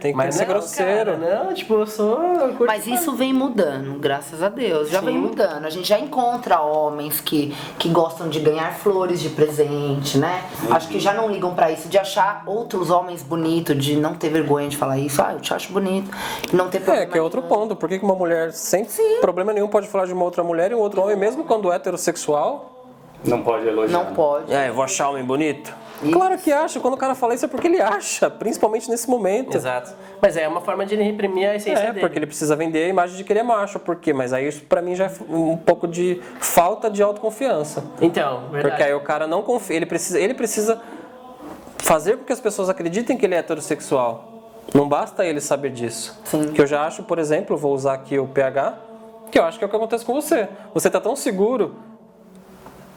Tem que ser grosseiro. Cara, não, tipo, eu curto Mas isso vem mudando, graças a Deus. Já vem mudando. A gente já encontra homens que gostam de ganhar flores de presente, né? Acho que já não ligam pra isso, de achar outros homens bonitos, de não ter vergonha de falar isso. Eu te acho bonito. Não ter problema. Que é outro ponto. Por que uma mulher, sem problema nenhum, pode falar de uma outra mulher e um outro homem, mesmo quando heterossexual? Não pode elogiar. Não pode. Eu vou achar homem bonito? Claro que acha. Quando o cara fala isso é porque ele acha, principalmente nesse momento. Exato. Mas é uma forma de ele reprimir a essência dele. Porque ele precisa vender a imagem de que ele é macho. Por quê? Mas aí isso pra mim já é um pouco de falta de autoconfiança. Então, verdade. Porque aí o cara não confia, ele precisa fazer com que as pessoas acreditem que ele é heterossexual. Não basta ele saber disso. Sim. Que eu já acho, por exemplo, vou usar aqui o PH, que eu acho que é o que acontece com você. Você tá tão seguro,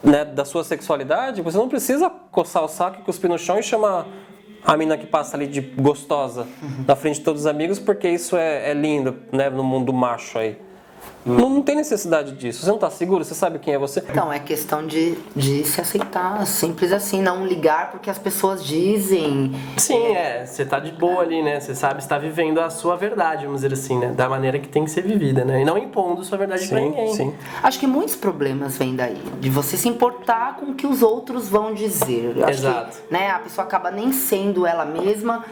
né, da sua sexualidade, você não precisa coçar o saco e cuspir no chão e chamar a mina que passa ali de gostosa na frente de todos os amigos, porque isso é lindo, né, no mundo macho aí. Não tem necessidade disso. Você não tá seguro? Você sabe quem é você? Então, é questão de se aceitar, simples assim, não ligar porque as pessoas dizem. Sim, você tá de boa ali, né? Você sabe, você tá vivendo a sua verdade, vamos dizer assim, né? Da maneira que tem que ser vivida, né? E não impondo sua verdade pra ninguém. Sim. Acho que muitos problemas vêm daí, de você se importar com o que os outros vão dizer. Eu acho Exato. que, né, a pessoa acaba nem sendo ela mesma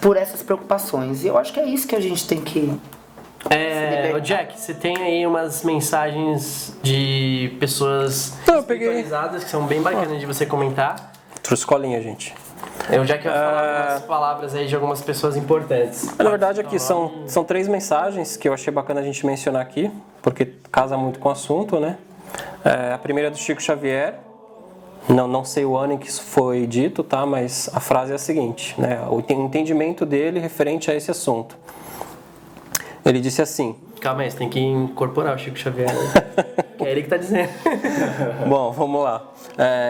por essas preocupações. E eu acho que é isso que a gente tem que... Ô Jack, você tem aí umas mensagens de pessoas Eu peguei. espiritualizadas que são bem bacanas de você comentar. Trouxe colinha, gente. Eu já quero falar algumas palavras aí de algumas pessoas importantes. Na verdade, aqui são 3 mensagens que eu achei bacana a gente mencionar aqui, porque casa muito com o assunto, né? A primeira é do Chico Xavier. Não sei o ano em que isso foi dito, tá? Mas a frase é a seguinte, né? O entendimento dele referente a esse assunto. Ele disse assim... Calma aí, você tem que incorporar o Chico Xavier. Que é ele que tá dizendo. Bom, vamos lá.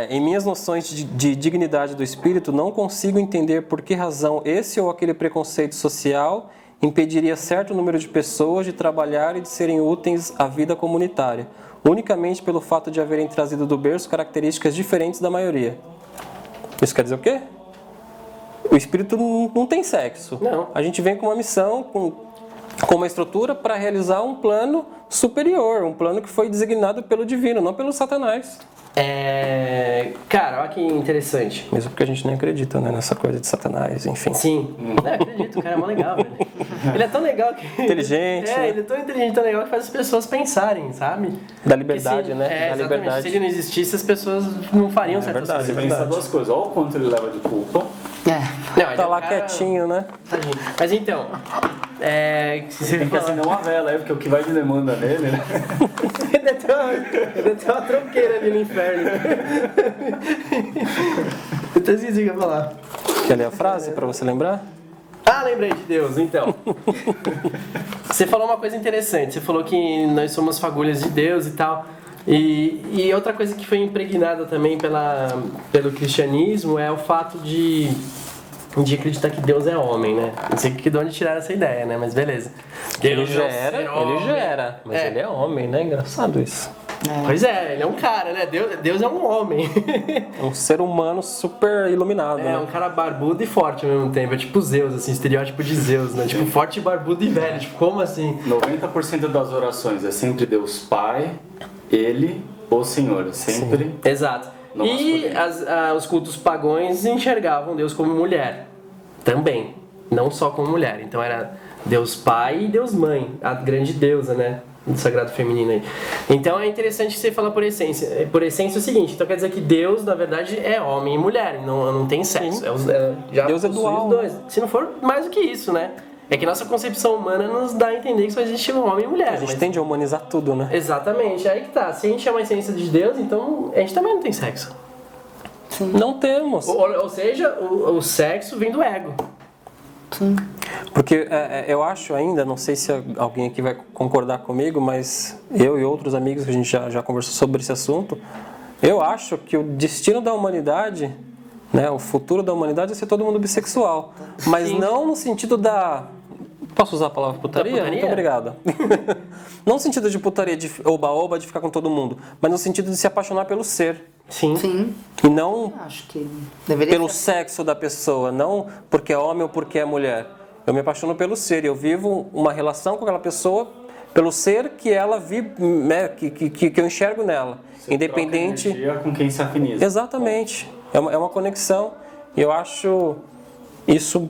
Em minhas noções de dignidade do espírito, não consigo entender por que razão esse ou aquele preconceito social impediria certo número de pessoas de trabalhar e de serem úteis à vida comunitária, unicamente pelo fato de haverem trazido do berço características diferentes da maioria. Isso quer dizer o quê? O espírito não tem sexo. Não. A gente vem com uma missão, com uma estrutura para realizar um plano superior, um plano que foi designado pelo divino, não pelo Satanás. Cara, olha que interessante. Mesmo porque a gente nem acredita, né, nessa coisa de Satanás, enfim. Sim, eu acredito, o cara é mó legal, velho. Ele é tão legal que... Inteligente, né? ele é tão inteligente, tão legal que faz as pessoas pensarem, sabe? Da liberdade, né? Da Exatamente. liberdade. Se ele não existisse, as pessoas não fariam certas verdade, coisas. Você pensa duas coisas, olha o quanto ele leva de culpa Não, ele Tá é um lá cara- quietinho, né? Tadinho. Mas então, você Tem que assinar uma vela aí, porque o que vai de demanda nele, né? Ele tem uma tronqueira ali no inferno. Eu até esqueci o que eu ia falar. Quer ler a frase pra você lembrar? Ah, lembrei de Deus, então. Você falou uma coisa interessante. Você falou que nós somos fagulhas de Deus e tal. E outra coisa que foi impregnada também pelo cristianismo é o fato de acreditar que Deus é homem, né? Não sei de onde tiraram essa ideia, né? Mas beleza. Ele já é um ser era, homem. mas ele é homem, né? Engraçado isso. Pois é, ele é um cara, né? Deus é um homem. É um ser humano super iluminado, É, né? um cara barbudo e forte ao mesmo tempo. É tipo Zeus, assim, estereótipo de Zeus, né? Tipo, forte, barbudo e velho. Tipo, como assim? 90% das orações é sempre Deus Pai, Ele, o Senhor. Sempre. Exato. No E masculino. os cultos pagãos enxergavam Deus como mulher. Também. Não só como mulher. Então era Deus Pai e Deus Mãe. A grande deusa, né? Do sagrado feminino aí. Então é interessante você falar por essência. Por essência é o seguinte, então quer dizer que Deus, na verdade, é homem e mulher, não tem sexo. Já Deus é possui dual, os dois. Se não for mais do que isso, né? É que nossa concepção humana nos dá a entender que só existe um homem e mulher. A gente mas- tende a humanizar tudo, né? Exatamente, aí que tá. Se a gente é uma essência de Deus, então a gente também não tem sexo. Não temos. Ou seja, o sexo vem do ego. Porque eu acho ainda, não sei se alguém aqui vai concordar comigo, mas eu e outros amigos que a gente já conversou sobre esse assunto, eu acho que o destino da humanidade, né, o futuro da humanidade é ser todo mundo bissexual. Mas Sim. não no sentido da... Posso usar a palavra putaria? Da putaria? Muito obrigado. Não no sentido de putaria, de oba-oba, de ficar com todo mundo, mas no sentido de se apaixonar pelo ser. Sim. Sim, E não acho que deveria pelo ser. sexo da pessoa, não porque é homem ou porque é mulher. Eu me apaixono pelo ser, eu vivo uma relação com aquela pessoa pelo ser que ela vive, né, que eu enxergo nela, independente. Troca energia com quem se afiniza. Exatamente, é uma conexão. E eu acho isso,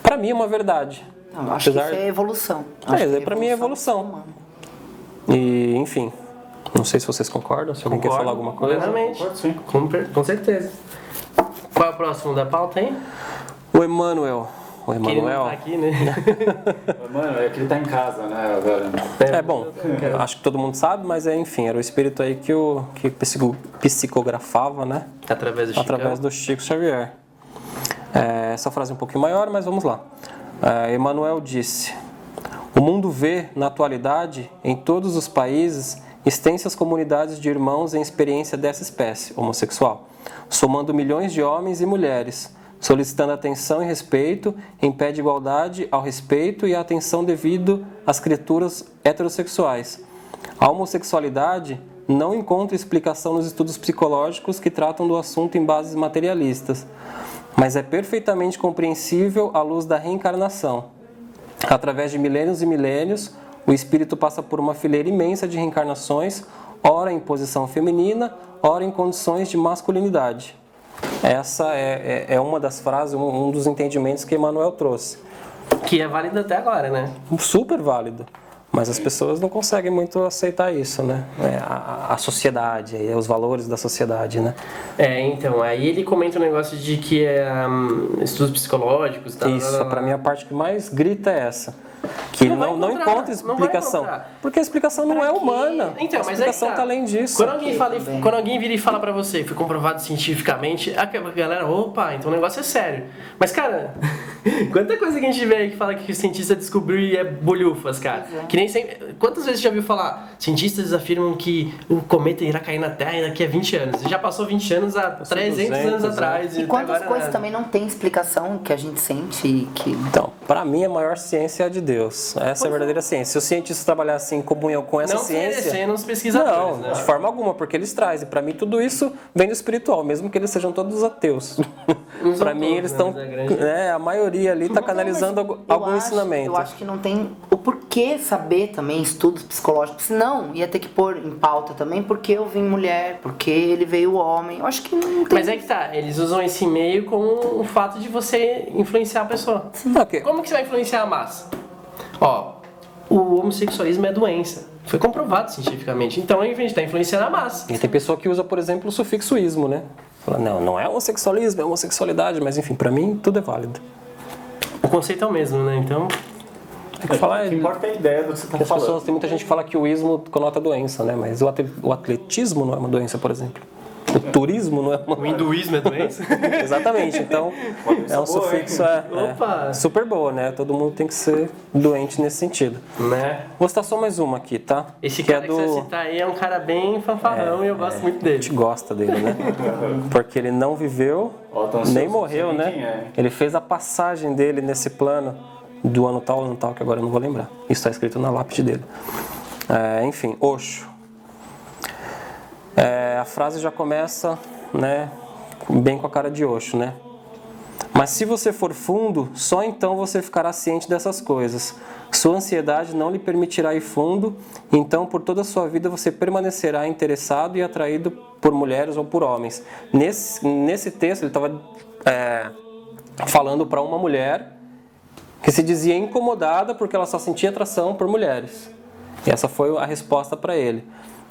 para mim, é uma verdade. Não, eu acho que Apesar- isso é evolução. pra mim é evolução. do ser humano. E, enfim, não sei se vocês concordam, se alguém quer falar alguma coisa. Plenamente. Pode sim. Com certeza. Qual é o próximo da pauta, hein? O Emanuel. O Que ele não Emanuel. tá aqui, né? Mano, é que ele tá em casa, né, agora. É bom, acho que todo mundo sabe, mas enfim, era o espírito aí que psicografava, né? Através do Chico. Através do Chico Xavier. Essa frase é um pouquinho maior, mas vamos lá. Emmanuel disse: o mundo vê, na atualidade, em todos os países, extensas comunidades de irmãos em experiência dessa espécie, homossexual, somando milhões de homens e mulheres, solicitando atenção e respeito, em pé de igualdade ao respeito e à atenção devido às criaturas heterossexuais. A homossexualidade não encontra explicação nos estudos psicológicos que tratam do assunto em bases materialistas, mas é perfeitamente compreensível à luz da reencarnação. Através de milênios e milênios, o espírito passa por uma fileira imensa de reencarnações, ora em posição feminina, ora em condições de masculinidade. Essa é uma das frases, um dos entendimentos que Emmanuel trouxe. Que é válido até agora, né? Super válido. Mas as pessoas não conseguem muito aceitar isso, né? A sociedade, os valores da sociedade, né? Então, aí ele comenta um negócio de que estudos psicológicos e tal. Isso, pra mim a parte que mais grita é essa. Que ele Não vai não encontrar, encontra não vai explicação. encontrar. Porque a explicação não Pra é quê? humana. Então, A mas explicação aí tá além disso. Quando alguém vira e fala pra você que foi comprovado cientificamente, a galera, opa, então o negócio é sério. Mas, cara, quanta coisa que a gente vê aí que fala que o cientista descobriu e é bolhufas, cara. Que nem sempre... Quantas vezes você já viu falar, cientistas afirmam que o cometa irá cair na Terra daqui a 20 anos. E já passou 20 anos há 300 anos 200, atrás. E até quantas agora coisas nada. também não tem explicação que a gente sente e que... Então, para mim a maior ciência é a de Deus. Essa é a verdadeira ciência. Se os cientistas trabalhassem em comunhão com essa Não ciência, desmerecendo os pesquisadores, não, né? de forma alguma, porque eles trazem. Para mim tudo isso vem do espiritual, mesmo que eles sejam todos ateus. Não são Para mim todos, eles né, estão, mas é grande. a maioria ali está canalizando algum ensinamento. Eu acho que não tem o porquê saber também estudos psicológicos. Senão, ia ter que pôr em pauta também porque eu vim mulher, porque ele veio homem. Eu acho que não tem... Mas é que tá, eles usam esse meio como o fato de você influenciar a pessoa. Ok. Como que você vai influenciar a massa? Ó, o homossexualismo é doença. Foi comprovado cientificamente. Então a gente está influenciando a massa. E tem pessoa que usa, por exemplo, o sufixo ismo, né? Fala, não é homossexualismo, é homossexualidade, mas enfim, pra mim tudo é válido. O conceito é o mesmo, né? Então, Tem que falar, O que importa é a ideia do que você está as falando. pessoas, tem muita gente que fala que o ismo conota doença, né? Mas o atletismo não é uma doença, por exemplo. O turismo não é uma o hinduísmo é doença? Exatamente, então é um sufixo Opa! super boa, né? Todo mundo tem que ser doente nesse sentido. Né? Vou citar só mais uma aqui, tá? Esse que cara é que você citar aí é um cara bem fanfarrão e eu gosto muito A dele. gente gosta dele, né? Porque ele não viveu, Ó, tô ansioso nem pra morreu, saber né? quem é. Ele fez a passagem dele nesse plano do ano tal, que agora eu não vou lembrar. Isso está escrito na lápide dele. Enfim, Osho. A frase já começa, né, bem com a cara de Osho, né? Mas se você for fundo, só então você ficará ciente dessas coisas. Sua ansiedade não lhe permitirá ir fundo, então por toda a sua vida você permanecerá interessado e atraído por mulheres ou por homens. Nesse texto ele estava falando para uma mulher que se dizia incomodada porque ela só sentia atração por mulheres. E essa foi a resposta para ele.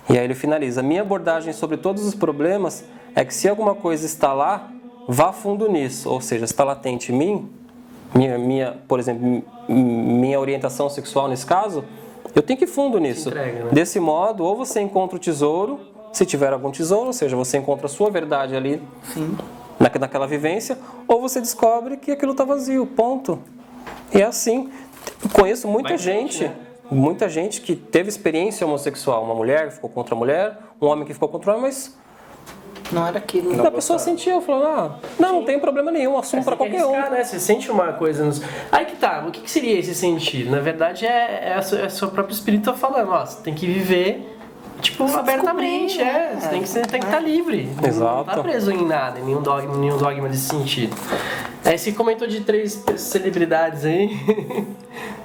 E aí ele finaliza: minha abordagem sobre todos os problemas é que se alguma coisa está lá, vá fundo nisso, ou seja, está latente em mim, por exemplo, minha orientação sexual nesse caso, eu tenho que ir fundo nisso. Entrega, né? Desse modo, ou você encontra o tesouro, se tiver algum tesouro, ou seja, você encontra a sua verdade ali, naquela vivência, ou você descobre que aquilo está vazio, ponto. E é assim. Conheço muita muita gente que teve experiência homossexual, uma mulher que ficou contra a mulher, um homem que ficou contra o homem, mas Não era aquilo. a pessoa sentiu, falou, não tem problema nenhum, assumo para qualquer um. Né? Você sente uma coisa nos... Aí que tá, o que seria esse sentir? Na verdade é o seu próprio espírito falando, ó, você tem que viver, tipo, abertamente, você tem que estar livre. Exato. Não tá preso em nada, em nenhum dogma desse sentido. Aí você comentou de 3 celebridades aí,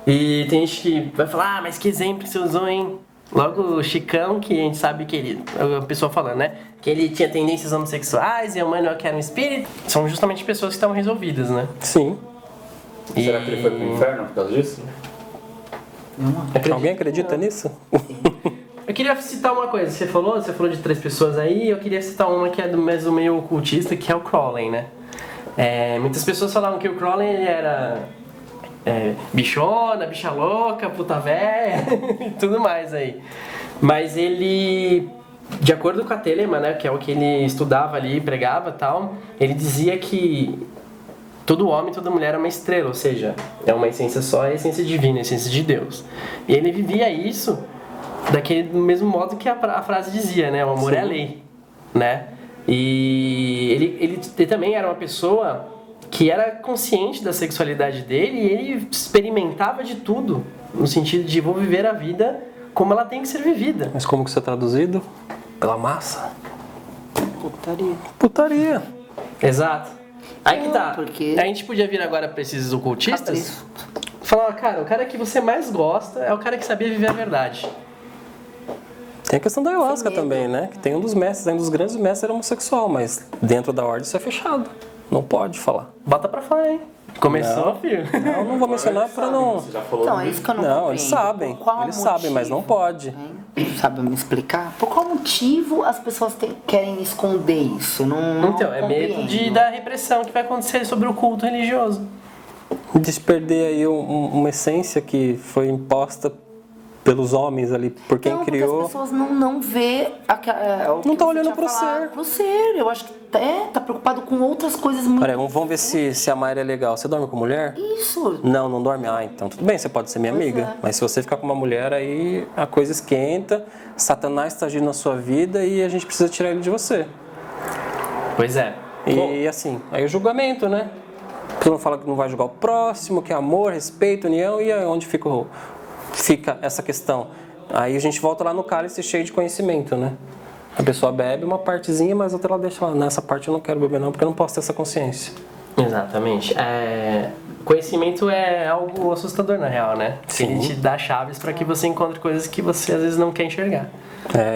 e tem gente que vai falar, mas que exemplo que você usou, hein? Logo o Chicão, que a gente sabe que ele, a pessoa falando, né? Que ele tinha tendências homossexuais e a Emmanuel que era um espírito. São justamente pessoas que estavam resolvidas, né? Sim. Será que ele foi pro inferno por causa disso? Alguém acredita nisso? Eu queria citar uma coisa, você falou de 3 pessoas aí, eu queria citar uma que é do mesmo meio ocultista, que é o Crowley, né? Muitas pessoas falavam que o Crowley ele era bichona, bicha louca, puta véia e tudo mais aí. Mas ele, de acordo com a Telemann, né, que é o que ele estudava ali, pregava e tal, ele dizia que todo homem, toda mulher é uma estrela, ou seja, é uma essência só, é a essência divina, a essência de Deus. E ele vivia isso do mesmo modo que a frase dizia, né, o amor é a lei, né? E ele também era uma pessoa que era consciente da sexualidade dele e ele experimentava de tudo, no sentido de vou viver a vida como ela tem que ser vivida. Mas como que isso é traduzido? Pela massa? Putaria. Exato. Aí que tá. Porque... A gente podia vir agora pra esses ocultistas. Capricho. Falar, cara, o cara que você mais gosta é o cara que sabia viver a verdade. Tem a questão da ayahuasca também, né? Que tem um dos mestres, um dos grandes mestres era homossexual, mas dentro da ordem isso é fechado. Não pode falar. Bota pra fora, hein? Começou, filho? Não vou mencionar para não... Você já falou Então, é isso que eu não Não, compreendo. eles sabem. Por qual Eles sabem, mas não motivo, pode. hein? Sabe me explicar? Por qual motivo as pessoas querem esconder isso? Não Então, é medo compreendo. da repressão que vai acontecer sobre o culto religioso. De se perder aí uma essência que foi imposta pelos homens ali, por quem Não, criou. porque as pessoas não vê Não tá olhando pro ser. Pro ser. Eu acho que tá preocupado com outras coisas muito... Peraí, vamos ver se a Mayra é legal. Você dorme com mulher? Isso. Não dorme. Então tudo bem, você pode ser minha Pois amiga. é. Mas se você ficar com uma mulher, aí a coisa esquenta, Satanás está agindo na sua vida e a gente precisa tirar ele de você. Pois é. E assim, aí o julgamento, né? A pessoa fala que não vai julgar o próximo, que é amor, respeito, união, e aí onde fica essa questão? Aí a gente volta lá no cálice cheio de conhecimento, né? A pessoa bebe uma partezinha, mas outra ela deixa lá, nessa parte eu não quero beber não, porque eu não posso ter essa consciência. Exatamente. Conhecimento é algo assustador na real, né? Porque Sim. ele te dá chaves para que você encontre coisas que você às vezes não quer enxergar.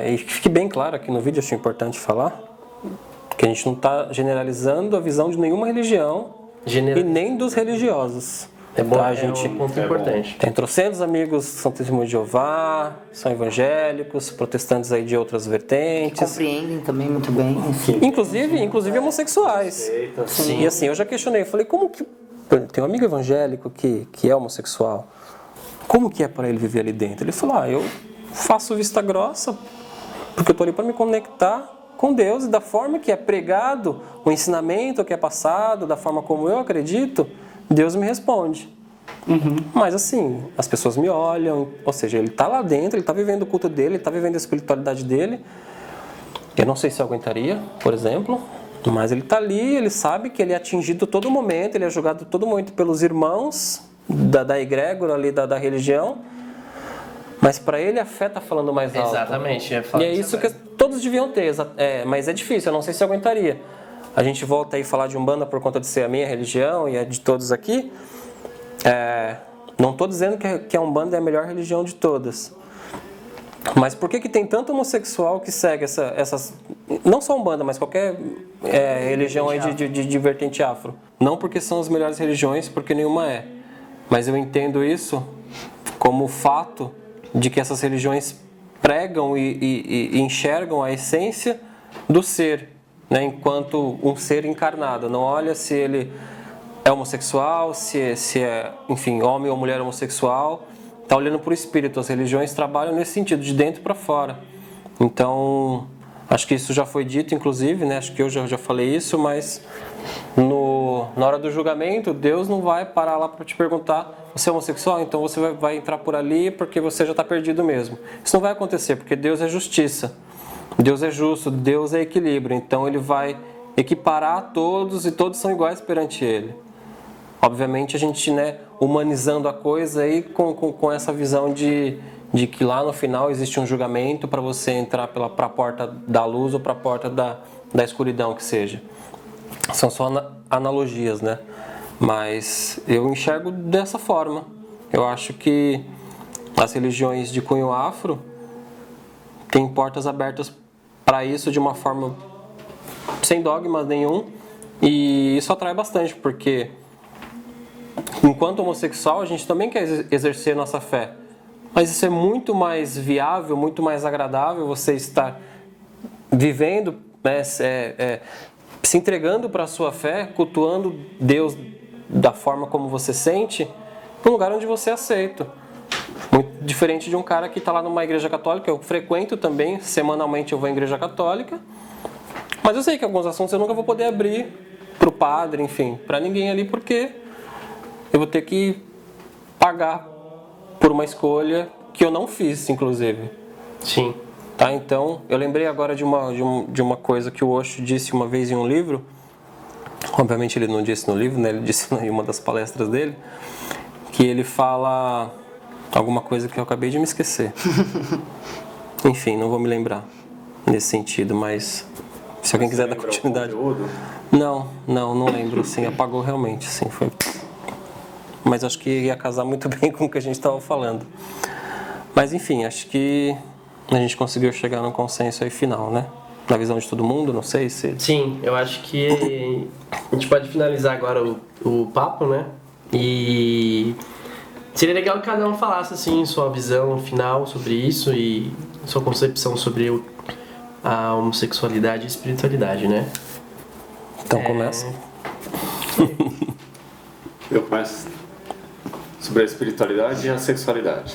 E que fique bem claro aqui no vídeo, acho importante falar, que a gente não está generalizando a visão de nenhuma religião e nem dos religiosos. É bom, Tá, é gente? um ponto É bom. importante. Tem trocentos amigos que são testemunhos de Jeová, são evangélicos, protestantes aí de outras vertentes. Compreendem também muito bem. Assim. Inclusive homossexuais. Sim. E assim, eu já questionei, eu falei, como que... Tem um amigo evangélico que é homossexual, como que é para ele viver ali dentro? Ele falou, eu faço vista grossa, porque eu estou ali para me conectar com Deus, e da forma que é pregado, o ensinamento que é passado, da forma como eu acredito, Deus me responde. Mas assim, as pessoas me olham, ou seja, ele está lá dentro, ele está vivendo o culto dele, ele está vivendo a espiritualidade dele. Eu não sei se eu aguentaria, por exemplo, mas ele está ali, ele sabe que ele é atingido todo momento, ele é julgado todo momento pelos irmãos da egrégora ali da religião, mas para ele a fé está falando mais alto. Exatamente. E é isso que todos deviam ter, mas é difícil, eu não sei se eu aguentaria. A gente volta aí a falar de Umbanda por conta de ser a minha religião e a de todos aqui. Não estou dizendo que a Umbanda é a melhor religião de todas. Mas por que tem tanto homossexual que segue essas... Não só Umbanda, mas qualquer religião aí de vertente afro. Não porque são as melhores religiões, porque nenhuma é. Mas eu entendo isso como fato de que essas religiões pregam e enxergam a essência do ser, né, enquanto um ser encarnado. Não olha se ele é homossexual, se é, enfim, homem ou mulher homossexual. Está olhando para o espírito. As religiões trabalham nesse sentido, de dentro para fora. Então, acho que isso já foi dito, inclusive, né? Acho que eu já falei isso, mas na hora do julgamento, Deus não vai parar lá para te perguntar: você é homossexual? Então você vai entrar por ali porque você já está perdido mesmo. Isso não vai acontecer, porque Deus é justiça. Deus é justo, Deus é equilíbrio. Então Ele vai equiparar todos e todos são iguais perante Ele. Obviamente a gente, né, humanizando a coisa aí com essa visão de que lá no final existe um julgamento para você entrar para a porta da luz ou para a porta da escuridão, que seja. São só analogias, né? Mas eu enxergo dessa forma. Eu acho que as religiões de cunho afro têm portas abertas para isso de uma forma sem dogmas nenhum, e isso atrai bastante, porque enquanto homossexual a gente também quer exercer nossa fé, mas isso é muito mais viável, muito mais agradável você estar vivendo, né, se entregando para a sua fé, cultuando Deus da forma como você sente, num lugar onde você é aceito. Muito diferente de um cara que está lá numa igreja católica. Eu frequento também, semanalmente eu vou à igreja católica, mas eu sei que alguns assuntos eu nunca vou poder abrir para o padre, enfim, para ninguém ali, porque eu vou ter que pagar por uma escolha que eu não fiz, inclusive. Sim. Tá, então, eu lembrei agora de uma coisa que o Osho disse uma vez em um livro. Obviamente ele não disse no livro, né? Ele disse em uma das palestras dele, que ele fala alguma coisa que eu acabei de me esquecer. Enfim, não vou me lembrar nesse sentido, mas se alguém quiser dar continuidade... Não lembro, assim, apagou realmente, assim, foi... Mas acho que ia casar muito bem com o que a gente estava falando. Mas enfim, acho que a gente conseguiu chegar num consenso aí final, né? Na visão de todo mundo, não sei se... Sim, eu acho que a gente pode finalizar agora o papo, né? E seria legal que cada um falasse, assim, sua visão final sobre isso e sua concepção sobre a homossexualidade e espiritualidade, né? Então começa. Eu começo sobre a espiritualidade e a sexualidade.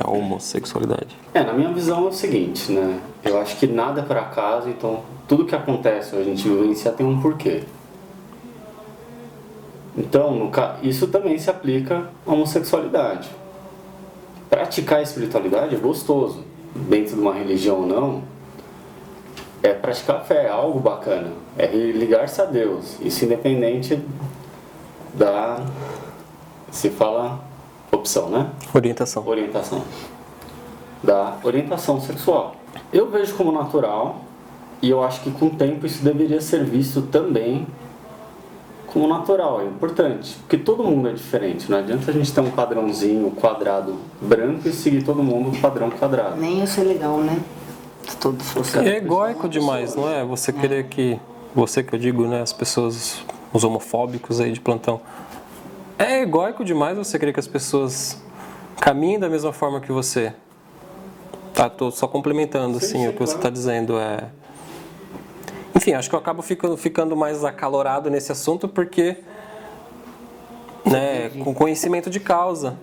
A homossexualidade. Na minha visão é o seguinte, né? Eu acho que nada é por acaso, então tudo que acontece, a gente vivencia tem um porquê. Então, isso também se aplica à homossexualidade. Praticar a espiritualidade é gostoso, dentro de uma religião ou não. É praticar a fé, é algo bacana. É ligar-se a Deus, isso independente da... se fala opção, né? Orientação. Da orientação sexual. Eu vejo como natural e eu acho que com o tempo isso deveria ser visto também como natural, é importante, porque todo mundo é diferente, não adianta a gente ter um padrãozinho quadrado branco e seguir todo mundo padrão quadrado. Nem ia ser legal, né? Se todos fossem... É egóico demais, não é? Você querer que... Você que eu digo, né? As pessoas, os homofóbicos aí de plantão. É egóico demais você querer que as pessoas caminhem da mesma forma que você. Tá, tô só complementando assim, o que você está dizendo. Enfim, acho que eu acabo ficando mais acalorado nesse assunto porque, né, com conhecimento de causa.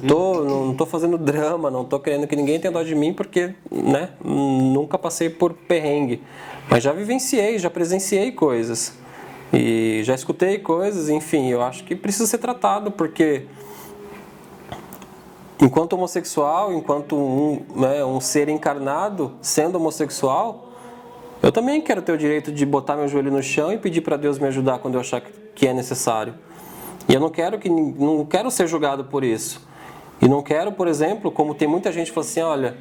Não tô fazendo drama, não tô querendo que ninguém tenha dó de mim porque, né, nunca passei por perrengue. Mas já vivenciei, já presenciei coisas. E já escutei coisas, enfim, eu acho que precisa ser tratado porque enquanto homossexual, enquanto um ser encarnado sendo homossexual, eu também quero ter o direito de botar meu joelho no chão e pedir para Deus me ajudar quando eu achar que é necessário. E eu não quero ser julgado por isso. E não quero, por exemplo, como tem muita gente que fala assim, olha,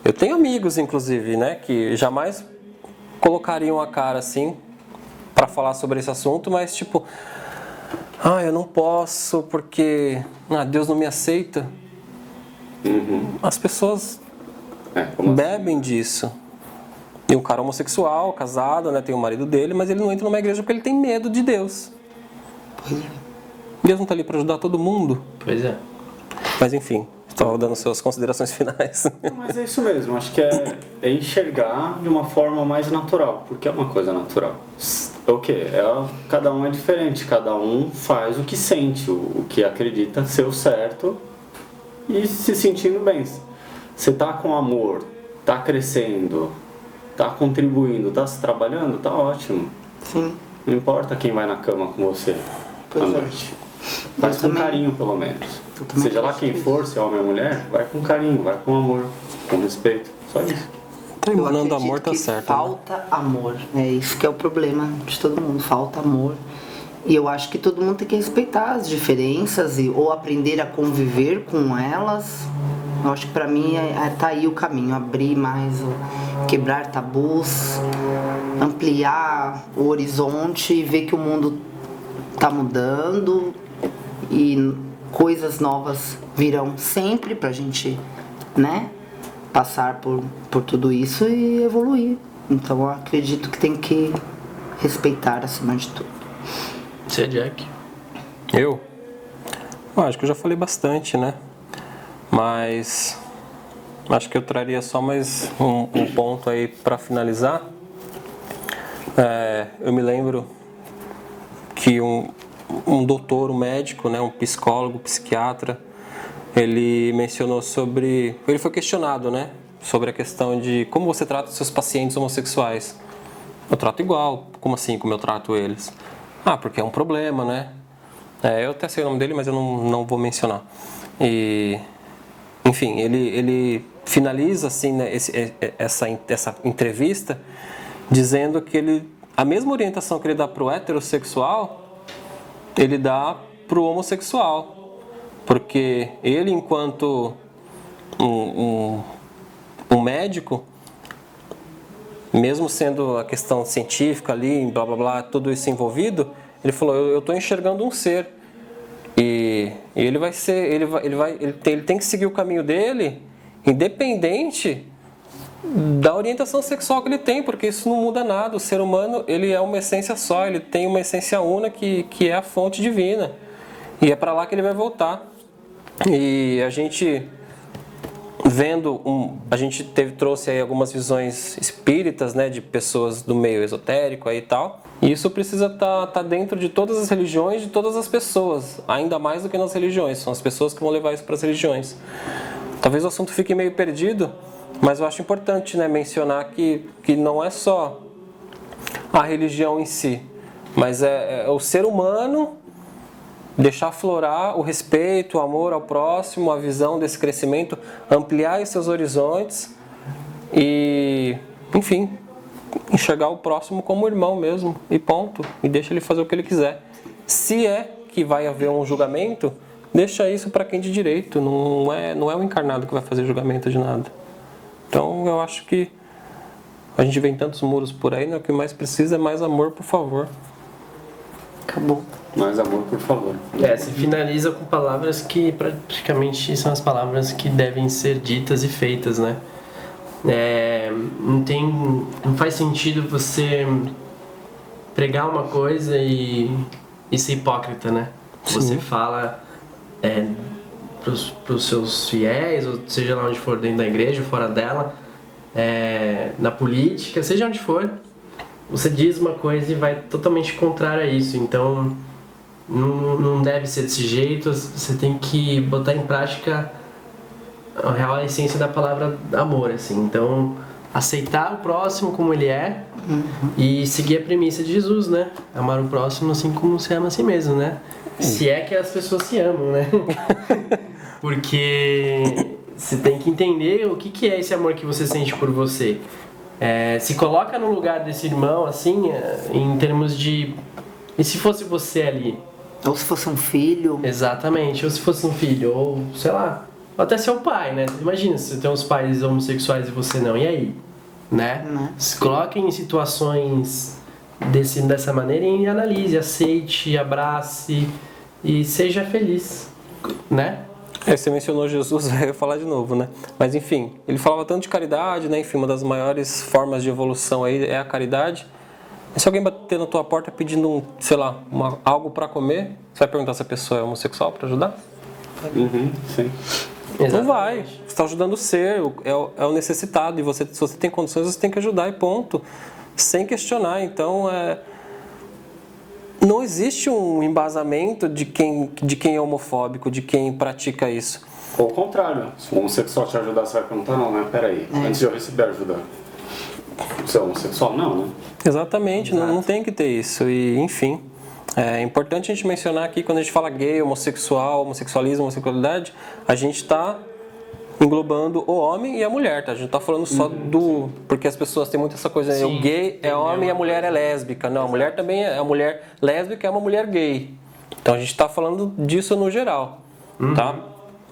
eu tenho amigos, inclusive, né, que jamais colocariam a cara assim para falar sobre esse assunto, mas tipo, eu não posso porque Deus não me aceita. As pessoas bebem disso. E um cara homossexual, casado, né, tem o marido dele, mas ele não entra numa igreja porque ele tem medo de Deus. Pois é. Deus não está ali para ajudar todo mundo. Pois é. Mas enfim, estou dando suas considerações finais. Mas é isso mesmo, acho que é enxergar de uma forma mais natural, porque é uma coisa natural. O quê? Cada um é diferente, cada um faz o que sente, o que acredita ser o certo e se sentindo bem. Você tá com amor, tá crescendo, tá contribuindo, tá se trabalhando, tá ótimo. Sim. Não importa quem vai na cama com você à noite. Faz com carinho, pelo menos. Seja lá quem for, se é homem ou mulher, vai com carinho, vai com amor, com respeito. Só isso. Tá Eu emanando acredito amor, tá que certo. falta amor. É isso que é o problema de todo mundo. Falta amor. E eu acho que todo mundo tem que respeitar as diferenças ou aprender a conviver com elas. Eu acho que pra mim tá aí o caminho. Abrir mais, quebrar tabus, ampliar o horizonte e ver que o mundo tá mudando e coisas novas virão sempre pra gente, né, passar por tudo isso e evoluir. Então eu acredito que tem que respeitar acima de tudo. Você, Jack? Eu acho que eu já falei bastante, né? Mas acho que eu traria só mais um ponto aí para finalizar. Eu me lembro que um doutor, um médico, né, um psicólogo, psiquiatra, ele mencionou sobre... Ele foi questionado, né, sobre a questão de como você trata os seus pacientes homossexuais. Eu trato igual. Como assim, como eu trato eles? Porque é um problema, né? Eu até sei o nome dele, mas eu não vou mencionar. E, enfim, ele finaliza assim, né, essa entrevista dizendo que a mesma orientação que ele dá para o heterossexual, ele dá para o homossexual. Porque ele, enquanto um médico, mesmo sendo a questão científica ali, blá blá blá, tudo isso envolvido, ele falou, eu estou enxergando um ser e ele vai ser, ele tem que seguir o caminho dele, independente da orientação sexual que ele tem, porque isso não muda nada. O ser humano, ele é uma essência só, ele tem uma essência una que é a fonte divina e é para lá que ele vai voltar. E a gente trouxe aí algumas visões espíritas, né, de pessoas do meio esotérico aí e tal. E isso precisa tá dentro de todas as religiões, de todas as pessoas, ainda mais do que nas religiões. São as pessoas que vão levar isso para as religiões. Talvez o assunto fique meio perdido, mas eu acho importante, né, mencionar que não é só a religião em si, mas é o ser humano deixar aflorar o respeito, o amor ao próximo, a visão desse crescimento, ampliar os seus horizontes e, enfim, enxergar o próximo como irmão mesmo, e ponto. E deixa ele fazer o que ele quiser. Se é que vai haver um julgamento, deixa isso para quem de direito, não é o encarnado que vai fazer julgamento de nada. Então eu acho que a gente vê tantos muros por aí, né? O que mais precisa é mais amor, por favor. Acabou. Mais amor, por favor. Se finaliza com palavras que praticamente são as palavras que devem ser ditas e feitas, né? Não faz sentido você pregar uma coisa e ser hipócrita, né? Você fala pros seus fiéis, ou seja lá onde for, dentro da igreja, fora dela, na política, seja onde for, você diz uma coisa e vai totalmente contrário a isso. Então, não deve ser desse jeito. Você tem que botar em prática a real essência da palavra amor, assim. Então, aceitar o próximo como ele é e seguir a premissa de Jesus, né? Amar o próximo assim como se ama a si mesmo, né? Se é que as pessoas se amam, né? Porque você tem que entender o que é esse amor que você sente por você. Se coloca no lugar desse irmão, assim, em termos de... E se fosse você ali? Ou se fosse um filho. Exatamente, ou se fosse um filho, ou sei lá, até seu pai, né? Imagina se você tem uns pais homossexuais e você não, e aí? Né? Se coloque em situações dessa maneira e analise, aceite, abrace e seja feliz, né? Você mencionou Jesus, eu ia falar de novo, né? Mas enfim, ele falava tanto de caridade, né? Enfim, uma das maiores formas de evolução aí é a caridade. E se alguém bater na tua porta pedindo, sei lá, algo pra comer, você vai perguntar se a pessoa é homossexual pra ajudar? Sim. Não vai. Você está ajudando o ser, é o necessitado. E se você tem condições, você tem que ajudar e ponto. Sem questionar. Então, não existe um embasamento de quem é homofóbico, de quem pratica isso. Ou o contrário, se um homossexual te ajudar, você vai perguntar, não, né? Peraí, antes de eu receber ajuda, você é homossexual? Não, né? Exatamente, não tem que ter isso. E, enfim, é importante a gente mencionar aqui, quando a gente fala gay, homossexual, homossexualismo, homossexualidade, a gente está englobando o homem e a mulher, tá? A gente não tá falando só do... Porque as pessoas têm muito essa coisa, o gay é homem e a mulher é lésbica. Não, a mulher também a mulher lésbica é uma mulher gay. Então a gente tá falando disso no geral, tá?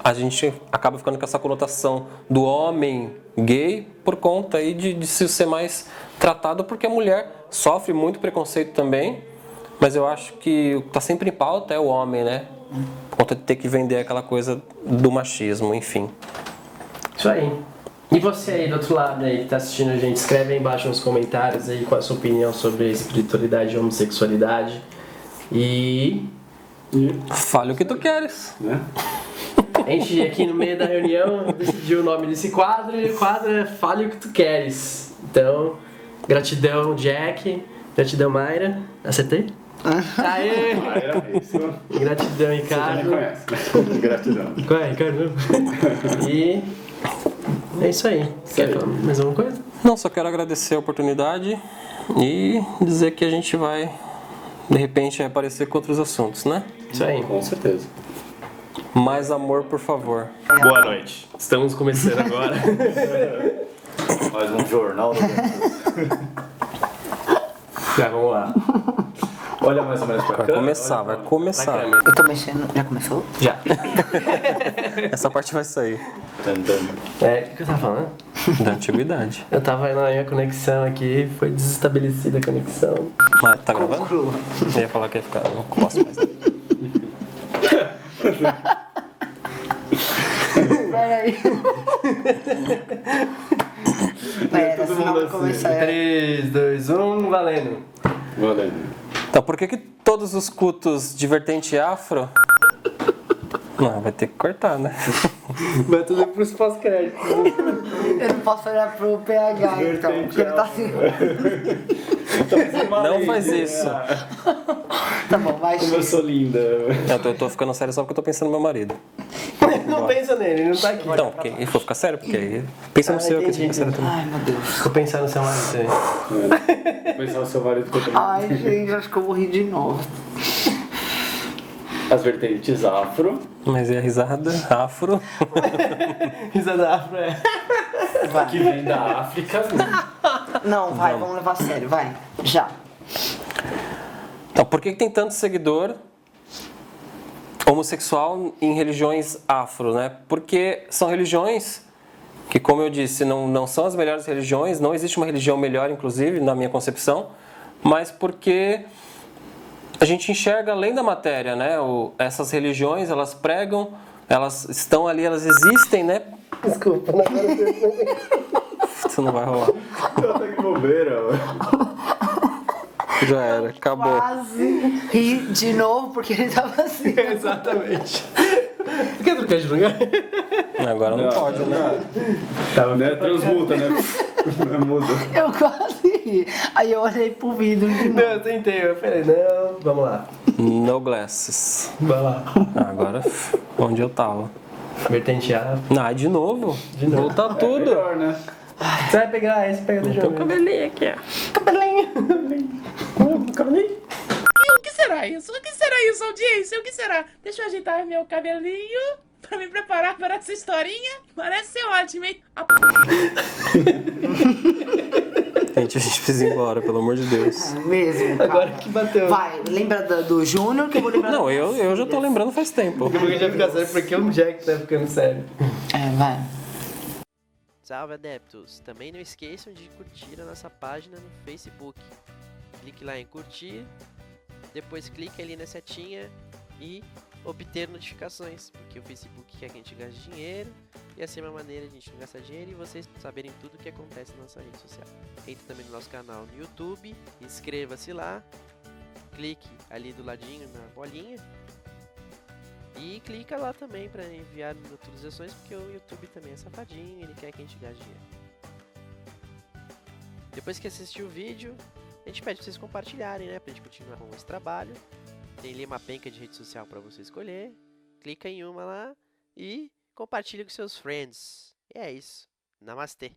A gente acaba ficando com essa conotação do homem gay por conta aí de se ser mais tratado, porque a mulher sofre muito preconceito também, mas eu acho que o que tá sempre em pauta é o homem, né? Por conta de ter que vender aquela coisa do machismo, enfim. Isso aí. E você aí do outro lado aí que tá assistindo a gente, escreve aí embaixo nos comentários aí qual é a sua opinião sobre espiritualidade e homossexualidade. E fale o que tu queres, Né? a gente aqui no meio da reunião decidiu o nome desse quadro, e o quadro é Fale o que tu queres. Então, gratidão Jack, gratidão Mayra, acertei? Aê! Era isso. Gratidão Você já me Ricardo. conhece. Gratidão. Qual é, Ricardo? E é isso aí. Quer falar mais alguma coisa? Não, só quero agradecer a oportunidade e dizer que a gente vai, de repente, aparecer com outros assuntos, né? Isso aí. Com certeza. Mais amor, por favor. Boa noite. Estamos começando agora. Mais um jornal. Já, vamos lá. Olha mais ou menos pra cá. Vai começar. Eu tô mexendo. Já começou? Já. Essa parte vai sair. O que eu tava falando? Da antiguidade. Eu tava na minha conexão aqui, foi desestabelecida a conexão. Mas tá gravando? Eu ia falar que ia ficar. Não posso mais. Peraí. Pera, senão vai começar. 3, 2, 1, valendo. Valendo. Então, por que todos os cultos de vertente afro... Não, vai ter que cortar, né? Vai tudo pros pós-créditos. Eu não posso olhar pro PH, então, porque ele tá assim. Não faz isso. Tá bom, vai, Como eu sou linda. Eu tô ficando sério só porque eu tô pensando no meu marido. Não pensa nele, ele não tá aqui. Então, porque ele for ficar sério, porque aí... Pensa no seu, que entendi, fica sério também. Ai, meu Deus. Ficou pensando no seu marido aí. Pensar o seu marido contra Ai, gente, acho que eu vou rir de novo. as vertentes afro. Mas é a risada afro. Risada afro, é. Vai. Que vem da África. Não, vai, vamos levar a sério, vai. Já. Então, por que tem tanto seguidor homossexual em religiões afro, né? Porque são religiões que, como eu disse, não são as melhores religiões, não existe uma religião melhor, inclusive, na minha concepção, mas porque a gente enxerga além da matéria, né? Essas religiões, elas pregam, elas estão ali, elas existem, né? Desculpa, não quero Isso não vai rolar. Tá que bobeira, Já era, acabou. Quase ri de novo porque ele tava assim. Exatamente. Você quer trocar de lugar? Agora não pode, né? Tava Né? Transmuta, né? Muda. Eu quase ri. Aí eu olhei pro vidro de Não, novo. eu tentei, eu falei, não, vamos lá. No glasses. Vai lá. Agora, onde eu tava? Vertente A. Ah, de novo? De novo. Voltar tudo. Melhor, né? Você vai pegar esse, pega do Tem um jogo. cabelinho aqui, ó. Cabelinho. Cabelinho. O que será isso? O que será isso, audiência? O que será? Deixa eu ajeitar meu cabelinho pra me preparar para essa historinha. Parece ser ótimo, hein? Gente, a gente precisa ir embora, pelo amor de Deus. Mesmo. Cara. Agora que bateu. Vai, lembra do Júnior que eu vou lembrar. Não, das eu já tô filhas. lembrando faz tempo. Daqui a pouco a gente vai ficar sério porque o Jack tá ficando sério. É, vai. Salve adeptos! Também não esqueçam de curtir a nossa página no Facebook. Clique lá em curtir, depois clique ali na setinha e obter notificações, porque o Facebook quer que a gente gaste dinheiro e assim é uma maneira de a gente não gastar dinheiro e vocês saberem tudo o que acontece na nossa rede social. Entre também no nosso canal no YouTube, inscreva-se lá, clique ali do ladinho na bolinha e clica lá também para enviar atualizações, porque o YouTube também é safadinho, ele quer que a gente gaste dinheiro. Depois que assistir o vídeo, a gente pede para vocês compartilharem, né, pra gente continuar com esse trabalho. Tem ali uma penca de rede social para você escolher. Clica em uma lá e compartilha com seus friends. E é isso. Namastê.